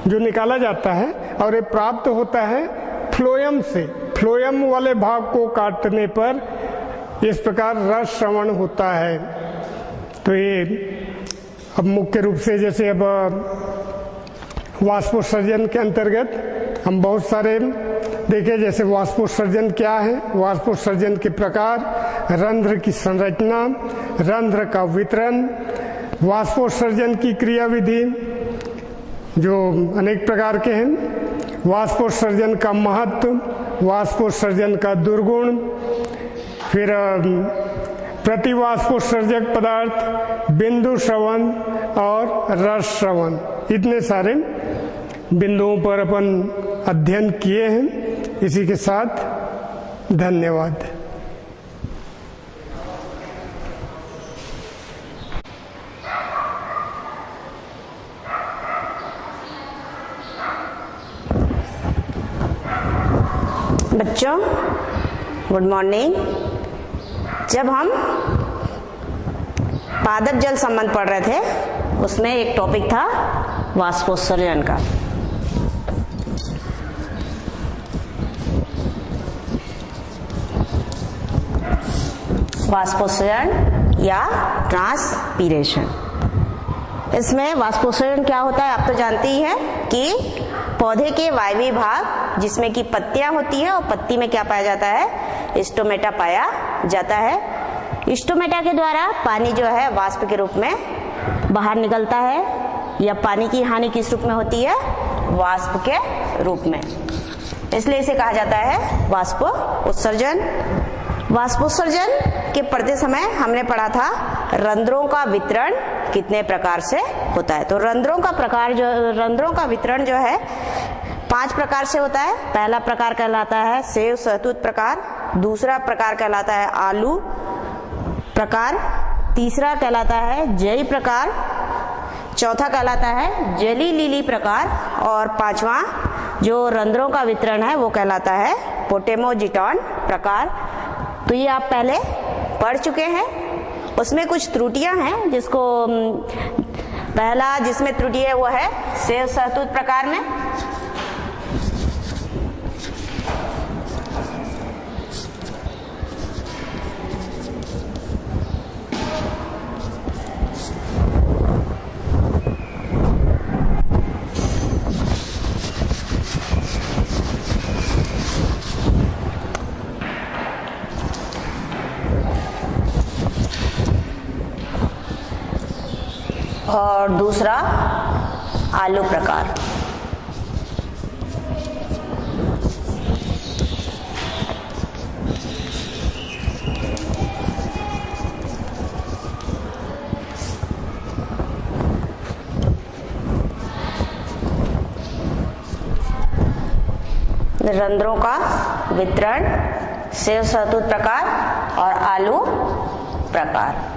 जो निकाला जाता है और ये प्राप्त होता है फ्लोएम से। फ्लोएम वाले भाग को काटने पर इस प्रकार रस श्रवण होता है। तो ये अब मुख्य रूप से जैसे अब वाष्पोत्सर्जन के अंतर्गत हम बहुत सारे देखें, जैसे वाष्पोत्सर्जन क्या है, वाष्पोत्सर्जन के प्रकार, रंध्र की संरचना, रंध्र का वितरण, वाष्पोत्सर्जन की क्रियाविधि जो अनेक प्रकार के हैं, वाष्पोत्सर्जन का महत्व, वाष्पोत्सर्जन का दुर्गुण, फिर प्रतिवाष्पोत्सर्जक पदार्थ, बिंदु श्रवण और रस श्रवण, इतने सारे बिंदुओं पर अपन अध्ययन किए हैं। इसी के साथ धन्यवाद। बच्चों गुड मॉर्निंग। जब हम पादप जल संबंध पढ़ रहे थे उसमें एक टॉपिक था वाष्पोत्सर्जन का। वाष्पोत्सर्जन या ट्रांसपीरेशन। इसमें वाष्पोत्सर्जन क्या होता है आप तो जानते ही हैं कि पौधे के वायवीय भाग जिसमें कि पत्तियां होती है और पत्ती में क्या पाया जाता है, स्टोमेटा पाया जाता है। स्टोमेटा के द्वारा पानी जो है वाष्प के रूप में बाहर निकलता है या पानी की हानि किस रूप में होती है, वाष्प के रूप में, इसलिए इसे कहा जाता है वाष्पोत्सर्जन। वाष्पोत्सर्जन के पढ़ते समय हमने पढ़ा था रंध्रों का वितरण कितने प्रकार से होता है। तो रंध्रों का वितरण जो है 5 प्रकार से होता है। पहला प्रकार कहलाता है सेव सहतूत प्रकार, दूसरा प्रकार कहलाता है आलू प्रकार, तीसरा कहलाता है जई प्रकार, चौथा कहलाता है जेली लीली प्रकार और पांचवा जो रंध्रों का वितरण है वो कहलाता है पोटेमोजिटॉन प्रकार। तो ये आप पहले पढ़ चुके हैं। उसमें कुछ त्रुटियां हैं जिसको पहला जिसमें त्रुटि है वो है सेव सहतूत प्रकार में। और दूसरा आलू प्रकार। रंध्रों का वितरण, सेव सहतूत प्रकार और आलू प्रकार।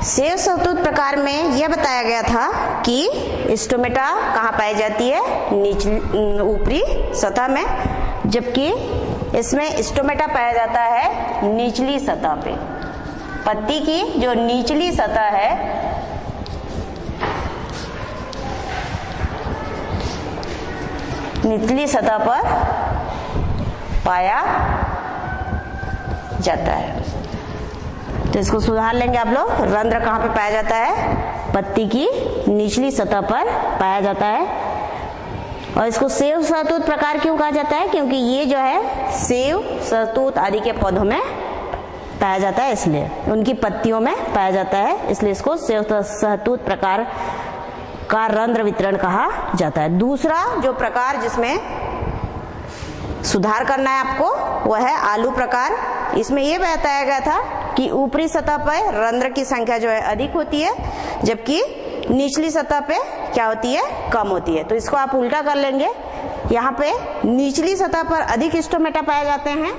सेव सहतूत प्रकार में यह बताया गया था कि स्टोमेटा कहाँ पाई जाती है, निचली ऊपरी सतह में, जबकि इसमें स्टोमेटा पाया जाता है निचली सतह पे। पत्ती की जो निचली सतह है निचली सतह पर पाया जाता है। तो इसको सुधार लेंगे आप लोग। रंध्र कहाँ पे पाया जाता है, पत्ती की निचली सतह पर पाया जाता है। और इसको सेव सहतूत प्रकार क्यों कहा जाता है, क्योंकि ये जो है सेव सहतूत आदि के पौधों में पाया जाता है, इसलिए उनकी पत्तियों में पाया जाता है, इसलिए इसको सेव सहतूत प्रकार का रंध्र वितरण कहा जाता है। दूसरा जो प्रकार जिसमें सुधार करना है आपको वह है आलू प्रकार। इसमें यह बताया गया था कि ऊपरी सतह पर रंध्र की संख्या जो है अधिक होती है, जबकि निचली सतह पे क्या होती है, कम होती है। तो इसको आप उल्टा कर लेंगे। यहाँ पे निचली सतह पर अधिक स्टोमेटा पाए जाते हैं,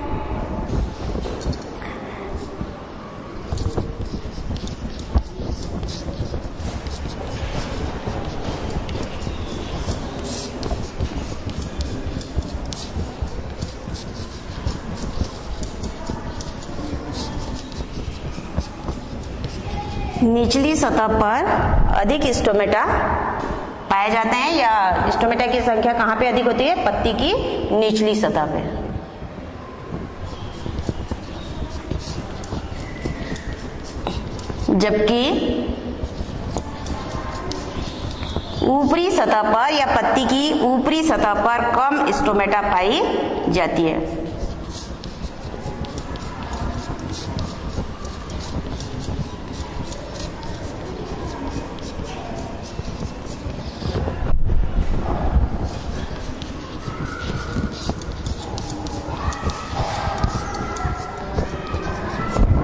निचली सतह पर अधिक स्टोमेटा पाए जाते हैं, या स्टोमेटा की संख्या कहाँ पे अधिक होती है, पत्ती की निचली सतह पे। जबकि ऊपरी सतह पर या पत्ती की ऊपरी सतह पर कम स्टोमेटा पाई जाती है।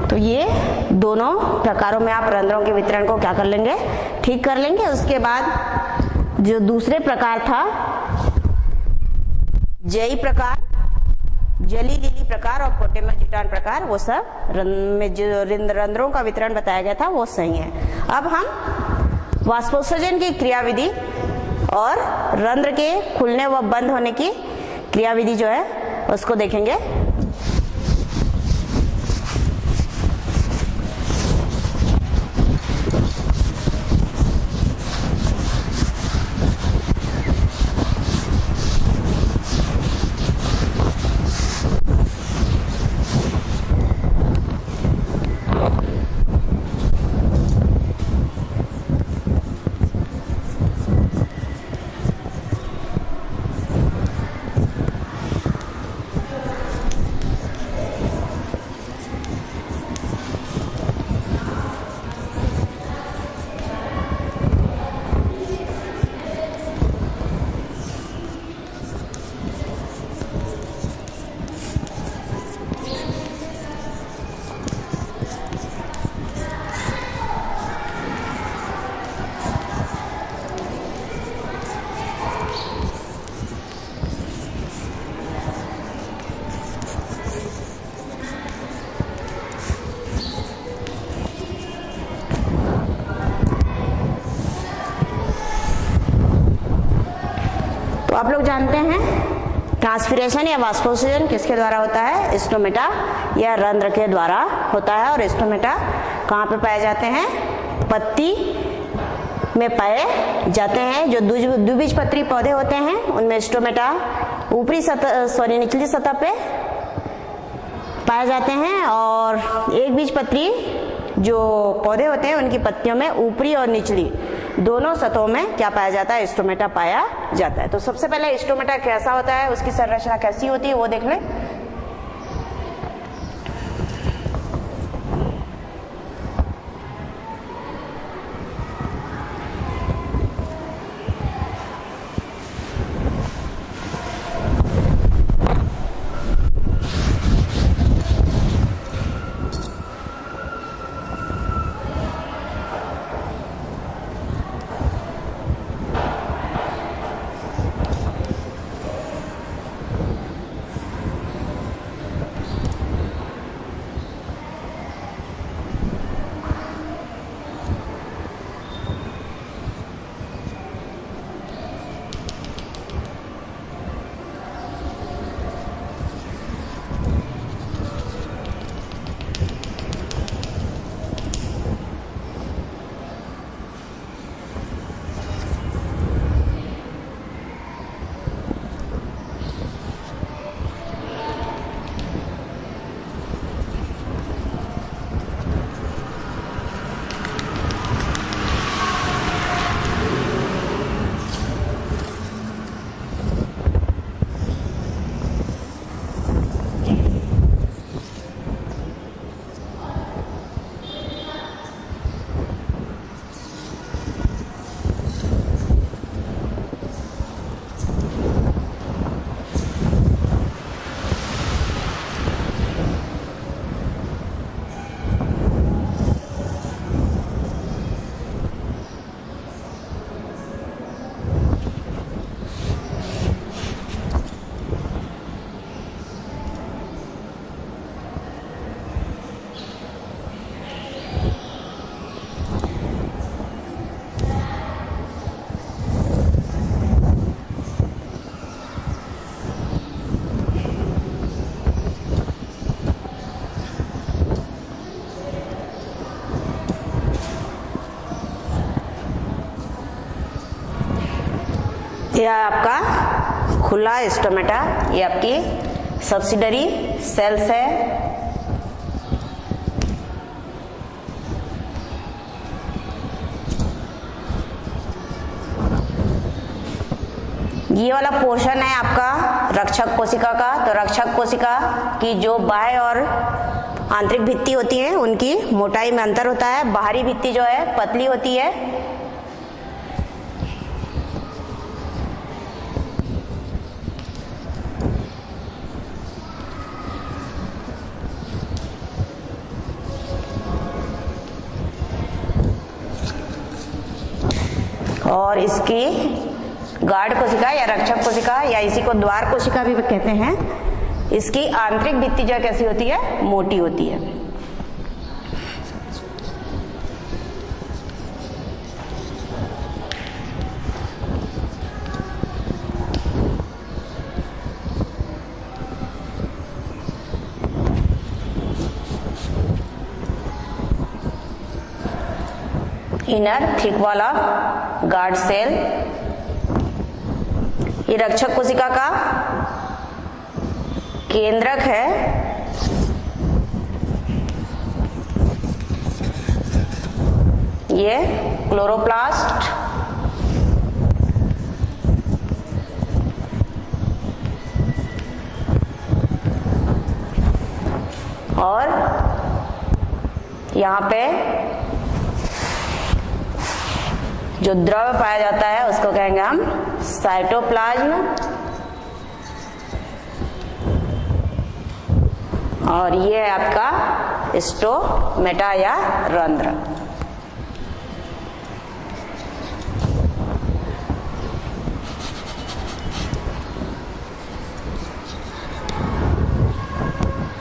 तो ये दोनों प्रकारों में आप रंध्रों के वितरण को क्या कर लेंगे, ठीक कर लेंगे। उसके बाद जो दूसरे प्रकार था जई प्रकार, जली लीली प्रकार और पोटेमोजिटान प्रकार, वो सब में जो रंध्रों का वितरण बताया गया था वो सही है। अब हम वाष्पोत्सर्जन की क्रियाविधि और रंध्र के खुलने व बंद होने की क्रियाविधि जो है उसको देखेंगे। तो आप लोग जानते हैं ट्रांसपिरेशन या वाष्पोत्सर्जन किसके द्वारा होता है, स्टोमेटा या रंध्र के द्वारा होता है। और स्टोमेटा कहाँ पे पाए जाते हैं, पत्ती में पाए जाते हैं। जो द्विबीजपत्री पौधे होते हैं उनमें स्टोमेटा ऊपरी सतह निचली सतह पे पाए जाते हैं, और एक बीजपत्री जो पौधे होते हैं उनकी पत्तियों में ऊपरी और निचली दोनों सतहों में क्या पाया जाता है, स्टोमेटा पाया जाता है। तो सबसे पहले स्टोमेटा कैसा होता है, उसकी संरचना कैसी होती है वो देख लें। यह आपका खुला स्टोमेटा, ये आपकी सब्सिडरी सेल्स है। ये वाला पोर्शन है आपका रक्षक कोशिका का। तो रक्षक कोशिका की जो बाह्य और आंतरिक भित्ति होती है उनकी मोटाई में अंतर होता है। बाहरी भित्ति जो है पतली होती है, और इसकी गार्ड कोशिका या रक्षक कोशिका या इसी को द्वार कोशिका भी कहते हैं, इसकी आंतरिक भित्ति जो कैसी होती है, मोटी होती है। इनर थिक वाला गार्ड सेल, ये रक्षक कोशिका का केंद्रक है। ये क्लोरोप्लास्ट, और यहाँ पे जो द्रव पाया जाता है उसको कहेंगे हम साइटोप्लाज्म, और ये है आपका स्टोमेटा या रंध्र।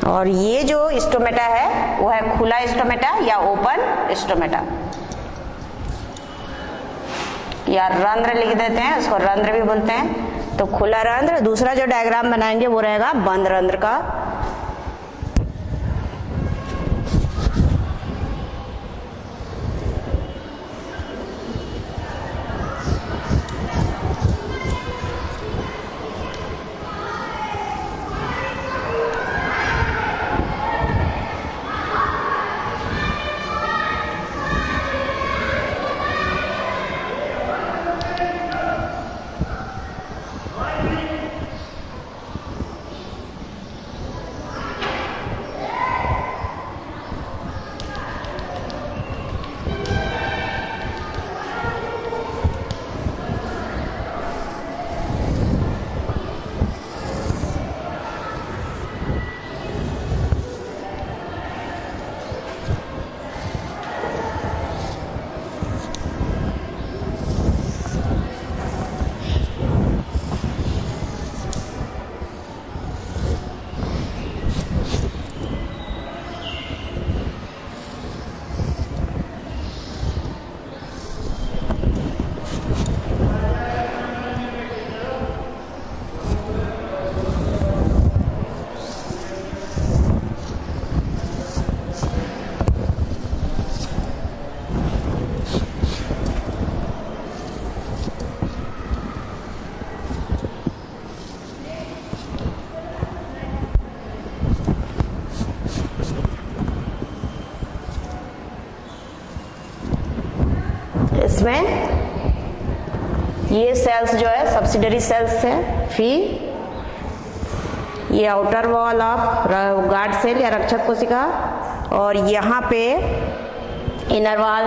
और ये जो स्टोमेटा है वो है खुला स्टोमेटा या ओपन स्टोमेटा, या रंध्र लिख देते हैं, उसको रंध्र भी बोलते हैं। तो खुला रंध्र। दूसरा जो डायग्राम बनाएंगे वो रहेगा बंद रंध्र का। इसमें ये सेल्स जो है सब्सिडरी सेल्स है। फिर ये outer wall of guard cell या रक्षक कोशिका, और यहाँ पे इनर वॉल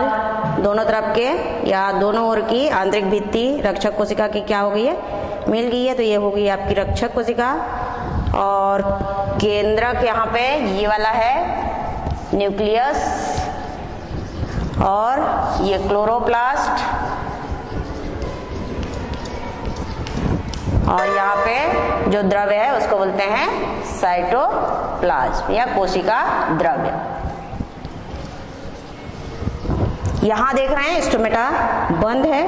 दोनों तरफ के या दोनों ओर की आंतरिक भित्ति रक्षक कोशिका की क्या हो गई है, मिल गई है। तो ये हो गई आपकी रक्षक कोशिका। और केंद्रक यहाँ पे ये वाला है न्यूक्लियस, और ये क्लोरोप्लास्ट, और यहाँ पे जो द्रव्य है उसको बोलते हैं साइटोप्लाज्म या कोशिका द्रव्य। यहां देख रहे हैं स्टोमेटा बंद है,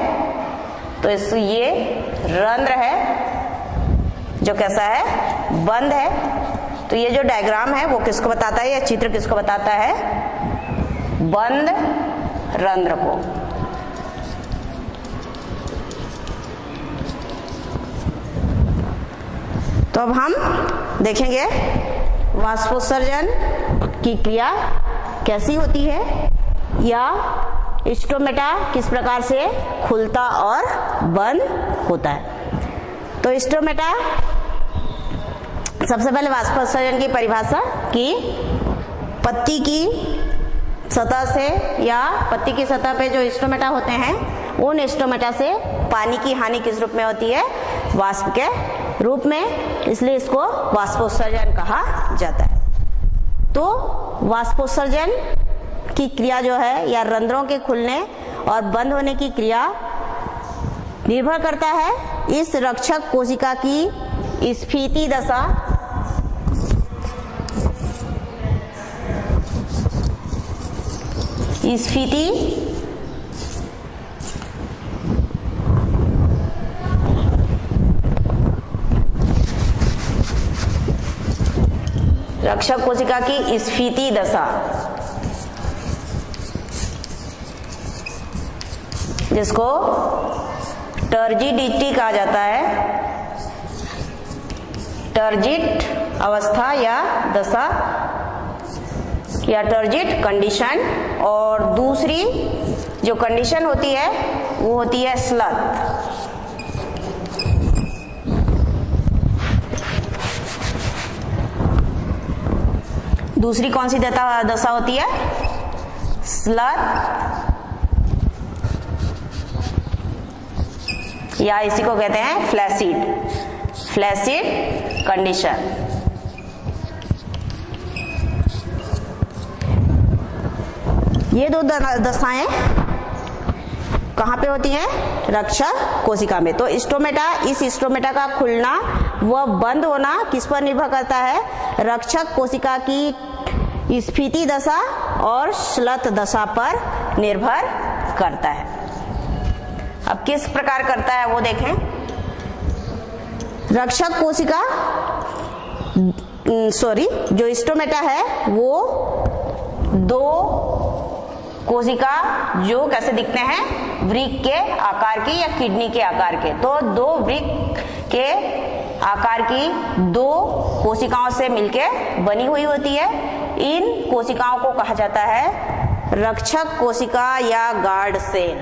तो ये रंध्र है जो कैसा है, बंद है। तो ये जो डायग्राम है वो किसको बताता है, या चित्र किसको बताता है, बंद रंध्र को। तो अब हम देखेंगे वाष्पोत्सर्जन की क्रिया कैसी होती है, या स्टोमेटा किस प्रकार से खुलता और बंद होता है। तो स्टोमेटा, सबसे पहले वाष्पोत्सर्जन की परिभाषा कि पत्ती की सतह से या पत्ती की सतह पे जो स्टोमेटा होते हैं, उन स्टोमेटा से पानी की हानि किस रूप में होती है, वाष्प के रूप में, इसलिए इसको वाष्पोत्सर्जन कहा जाता है। तो वाष्पोत्सर्जन की क्रिया जो है, या रंध्रों के खुलने और बंद होने की क्रिया निर्भर करता है इस रक्षक कोशिका की स्फीति दशा, स्फीति रक्षक कोशिका की स्फीति दशा, जिसको टर्जिडिटी कहा जाता है, टर्जिट अवस्था या दशा या टर्जिट कंडीशन। और दूसरी जो कंडीशन होती है वो होती है स्लथ। दूसरी कौन सी दशा होती है, स्लथ, या इसी को कहते हैं फ्लैसिड, फ्लैसिड कंडीशन। ये दो दशाएं कहाँ पे होती हैं, रक्षक कोशिका में। तो स्टोमेटा, इस स्टोमेटा का खुलना व बंद होना किस पर निर्भर करता है, रक्षक कोशिका की स्फीति दशा और श्लथ दशा पर निर्भर करता है। अब किस प्रकार करता है वो देखें। रक्षक कोशिका, जो स्टोमेटा है वो दो कोशिका जो कैसे दिखते हैं, वृक्क के आकार की या किडनी के आकार के। तो दो वृक्क के आकार की दो कोशिकाओं से मिलकर बनी हुई होती है। इन कोशिकाओं को कहा जाता है रक्षक कोशिका या गार्ड सेल।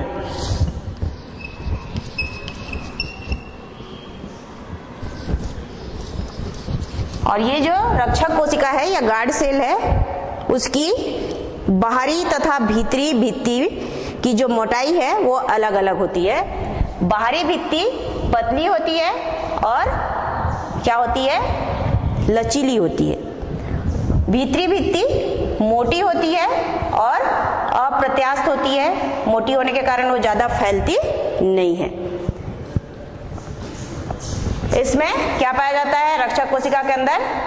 और ये जो रक्षक कोशिका है या गार्ड सेल है, उसकी बाहरी तथा भीतरी भित्ति की जो मोटाई है वो अलग अलग होती है। बाहरी भित्ति पतली होती है और क्या होती है, लचीली होती है। भीतरी भित्ति मोटी होती है और अप्रत्यास्थ होती है। मोटी होने के कारण वो ज्यादा फैलती नहीं है। इसमें क्या पाया जाता है, रक्षक कोशिका के अंदर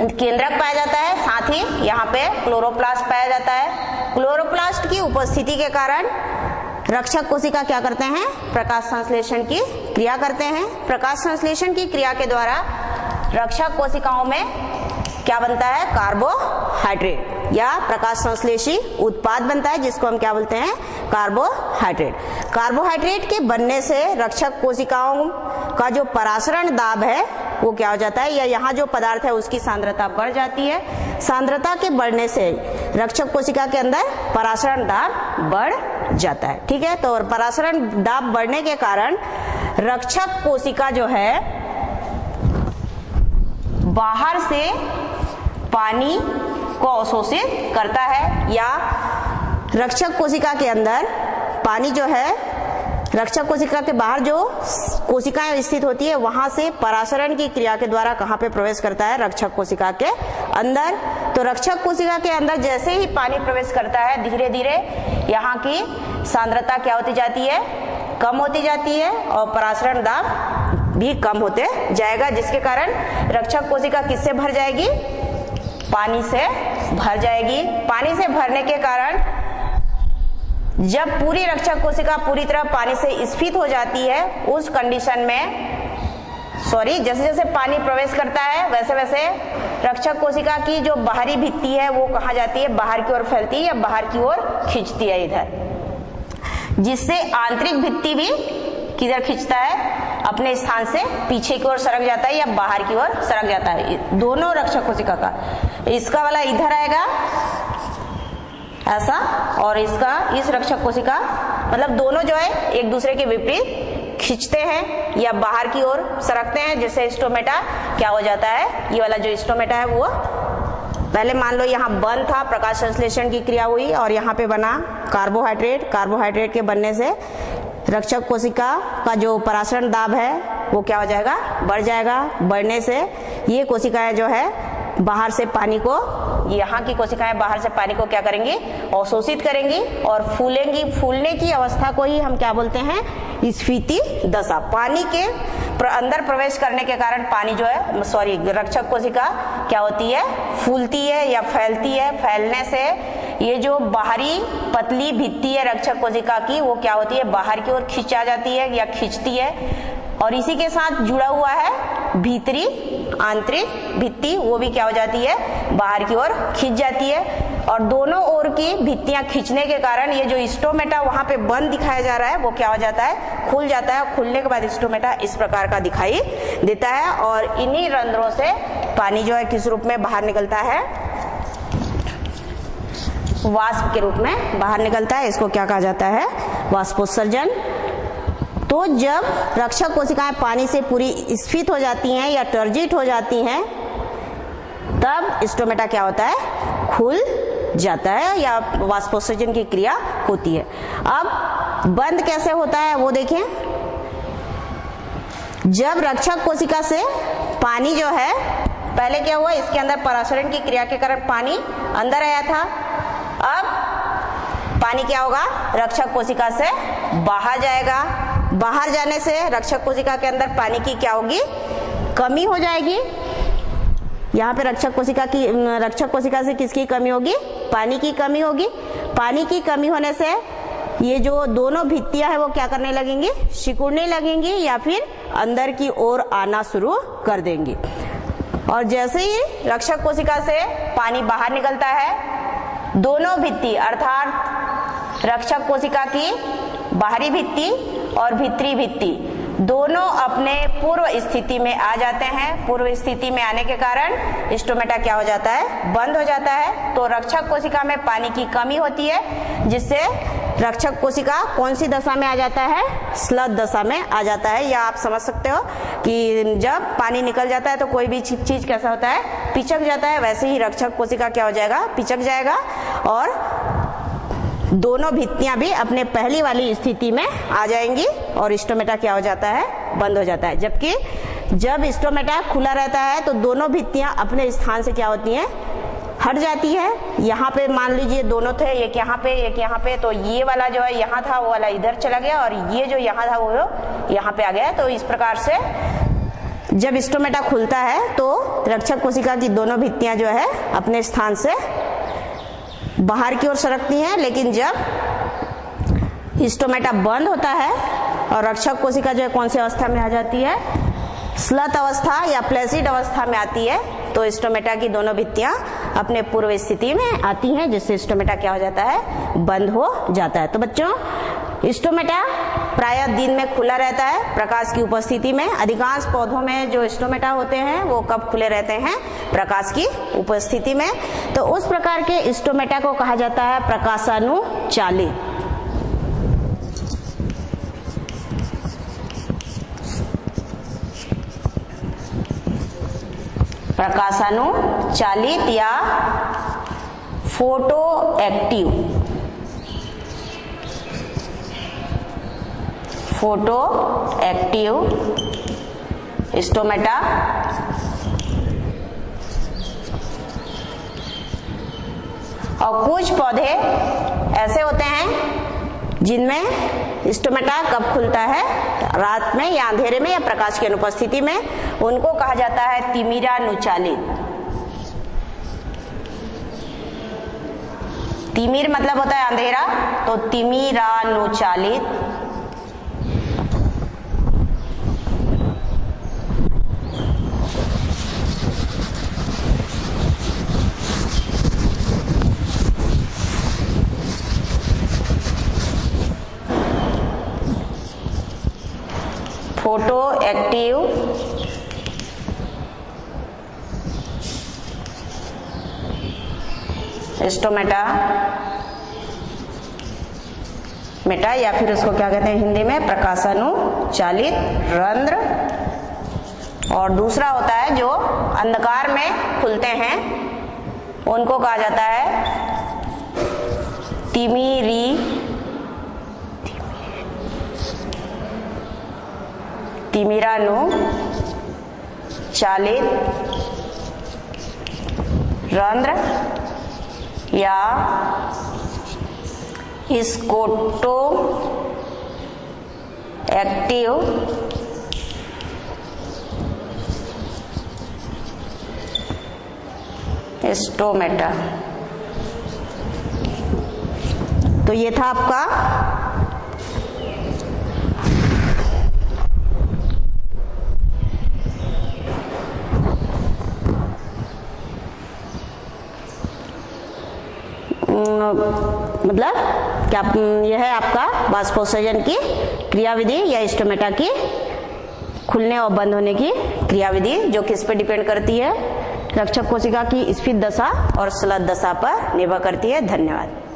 केंद्रक पाया जाता है, साथ ही यहाँ पे क्लोरोप्लास्ट पाया जाता है। क्लोरोप्लास्ट की उपस्थिति के कारण रक्षक कोशिका क्या करते हैं, प्रकाश संश्लेषण की क्रिया करते हैं। प्रकाश संश्लेषण की क्रिया के द्वारा रक्षक कोशिकाओं में क्या बनता है, कार्बोहाइड्रेट या प्रकाश संश्लेषी उत्पाद बनता है, जिसको हम क्या बोलते हैं, कार्बोहाइड्रेट। कार्बोहाइड्रेट के बनने से रक्षक कोशिकाओं का जो परासरण दाब है वो क्या हो जाता है, या यहाँ जो पदार्थ है उसकी सांद्रता बढ़ जाती है। सांद्रता के बढ़ने से रक्षक कोशिका के अंदर परासरण दाब बढ़ जाता है। ठीक है, तो परासरण दाब बढ़ने के कारण रक्षक कोशिका जो है बाहर से पानी को अवशोषित करता है, या रक्षक कोशिका के अंदर पानी जो है, रक्षक कोशिका के बाहर जो कोशिकाएं स्थित होती है वहां से परासरण की क्रिया के द्वारा कहां पे प्रवेश करता है, रक्षक कोशिका के अंदर। तो रक्षक कोशिका के अंदर जैसे ही पानी प्रवेश करता है, धीरे धीरे यहाँ की सांद्रता क्या होती जाती है, कम होती जाती है, और परासरण दाब भी कम होते जाएगा, जिसके कारण रक्षक कोशिका किससे भर जाएगी, पानी से भर जाएगी। पानी से भरने के कारण जब पूरी रक्षक कोशिका पूरी तरह पानी से स्फीत हो जाती है, उस कंडीशन में जैसे जैसे पानी प्रवेश करता है वैसे वैसे रक्षक कोशिका की जो बाहरी भित्ति है वो कहाँ जाती है, बाहर की ओर फैलती है या बाहर की ओर खींचती है इधर, जिससे आंतरिक भित्ति भी किधर खींचता है, अपने स्थान से पीछे की ओर सरक जाता है या बाहर की ओर सरक जाता है, दोनों रक्षक कोशिका का। इसका वाला इधर आएगा ऐसा, और इसका इस रक्षक कोशिका, मतलब दोनों जो है एक दूसरे के विपरीत खींचते हैं या बाहर की ओर सरकते हैं, जिससे स्टोमेटा क्या हो जाता है, ये वाला जो स्टोमेटा है वो, पहले मान लो यहाँ बंद था, प्रकाश संश्लेषण की क्रिया हुई और यहाँ पे बना कार्बोहाइड्रेट। कार्बोहाइड्रेट के बनने से रक्षक कोशिका का जो परासरण दाब है वो क्या हो जाएगा, बढ़ जाएगा। बढ़ने से ये कोशिकाएं जो है बाहर से पानी को, यहाँ की कोशिकाएं बाहर से पानी को क्या करेंगी, अवशोषित करेंगी और फूलेंगी। फूलने की अवस्था को ही हम क्या बोलते हैं, स्फीति दशा। पानी के अंदर प्रवेश करने के कारण पानी जो है, सॉरी, रक्षक कोशिका क्या होती है, फूलती है या फैलती है। फैलने से ये जो बाहरी पतली भित्ति है रक्षक कोशिका की, वो क्या होती है, बाहर की ओर खींचा जाती है या खींचती है, और इसी के साथ जुड़ा हुआ है भीतरी आंतरिक भित्ति, वो भी क्या हो जाती है, बाहर की ओर खींच जाती है। और दोनों ओर की भित्तियां खींचने के कारण ये जो स्टोमेटा वहां पे बंद दिखाया जा रहा है वो क्या हो जाता है, खुल जाता है। खुलने के बाद स्टोमेटा इस प्रकार का दिखाई देता है, और इन्हीं रंध्रों से पानी जो है किस रूप में बाहर निकलता है, वाष्प के रूप में बाहर निकलता है। इसको क्या कहा जाता है, वाष्पोत्सर्जन। तो जब रक्षक कोशिकाएं पानी से पूरी स्फीत हो जाती हैं या टर्जिट हो जाती हैं, तब स्टोमेटा क्या होता है, खुल जाता है या वाष्पोत्सर्जन की क्रिया होती है। अब बंद कैसे होता है वो देखें। जब रक्षक कोशिका से पानी जो है, पहले क्या हुआ, इसके अंदर परासरण की क्रिया के कारण पानी अंदर आया था। अब पानी क्या होगा, रक्षक कोशिका से बाहर जाएगा। बाहर जाने से रक्षक कोशिका के अंदर पानी की क्या होगी, कमी हो जाएगी। यहाँ पे रक्षक कोशिका से किसकी कमी होगी, पानी की कमी होगी। पानी की कमी होने से ये जो दोनों भित्तियां है वो क्या करने लगेंगी, सिकुड़ने लगेंगी या फिर अंदर की ओर आना शुरू कर देंगी। और जैसे ही रक्षक कोशिका से पानी बाहर निकलता है, दोनों भित्ति अर्थात रक्षक कोशिका की बाहरी भित्ति और भीतरी भित्ति दोनों अपने पूर्व स्थिति में आ जाते हैं। पूर्व स्थिति में आने के कारण स्टोमेटा क्या हो जाता है, बंद हो जाता है। तो रक्षक कोशिका में पानी की कमी होती है, जिससे रक्षक कोशिका कौन सी दशा में आ जाता है, स्लथ दशा में आ जाता है। या आप समझ सकते हो कि जब पानी निकल जाता है तो कोई भी चीज कैसा होता है, पिचक जाता है। वैसे ही रक्षक कोशिका क्या हो जाएगा, पिचक जाएगा और दोनों भित्तियां भी अपने पहली वाली स्थिति में आ जाएंगी और स्टोमेटा क्या हो जाता है, बंद हो जाता है। जबकि जब स्टोमेटा खुला रहता है तो दोनों भित्तियां अपने स्थान से क्या होती हैं, हट जाती है। यहाँ पे मान लीजिए दोनों थे, एक यहाँ पे एक यहाँ पे, तो ये वाला जो है यहाँ था वो वाला इधर चला गया और ये जो यहाँ था वो यहाँ पे आ गया। तो इस प्रकार से जब स्टोमेटा खुलता है तो रक्षक कोशिका की दोनों भित्तियां जो है अपने स्थान से बाहर की ओर सरकती हैं। लेकिन जब स्टोमेटा बंद होता है और रक्षक कोशिका जो है कौन सी अवस्था में आ जाती है, स्लथ अवस्था या प्लेसिड अवस्था में आती है, तो स्टोमेटा की दोनों भित्तियां अपने पूर्व स्थिति में आती हैं, जिससे स्टोमेटा क्या हो जाता है, बंद हो जाता है। तो बच्चों, स्टोमेटा प्रायः दिन में खुला रहता है प्रकाश की उपस्थिति में। अधिकांश पौधों में जो स्टोमेटा होते हैं वो कब खुले रहते हैं, प्रकाश की उपस्थिति में। तो उस प्रकार के स्टोमेटा को कहा जाता है प्रकाशानुचालित। प्रकाशानुचालित या photo active, photo active stomata और कुछ पौधे ऐसे होते हैं जिनमें स्टोमेटा कब खुलता है, रात में या अंधेरे में या प्रकाश की अनुपस्थिति में। उनको कहा जाता है तिमिरानुचालित। तिमिर मतलब होता है अंधेरा, तो तिमिरानुचालित। फोटो एक्टिव स्टोमेटा मेटा, या फिर उसको क्या कहते हैं हिंदी में प्रकाशानुचालित रंध्र। और दूसरा होता है जो अंधकार में खुलते हैं, उनको कहा जाता है तिमिरानुचालित रंध्र या स्कोटो एक्टिव स्टोमेटा। तो ये था आपका मतलब क्या यह है आपका वाष्पोत्सर्जन की क्रियाविधि या स्टोमेटा की खुलने और बंद होने की क्रियाविधि, जो किस पे डिपेंड करती है, रक्षक कोशिका की स्फीत दशा और श्लथ दशा पर निर्भर करती है। धन्यवाद।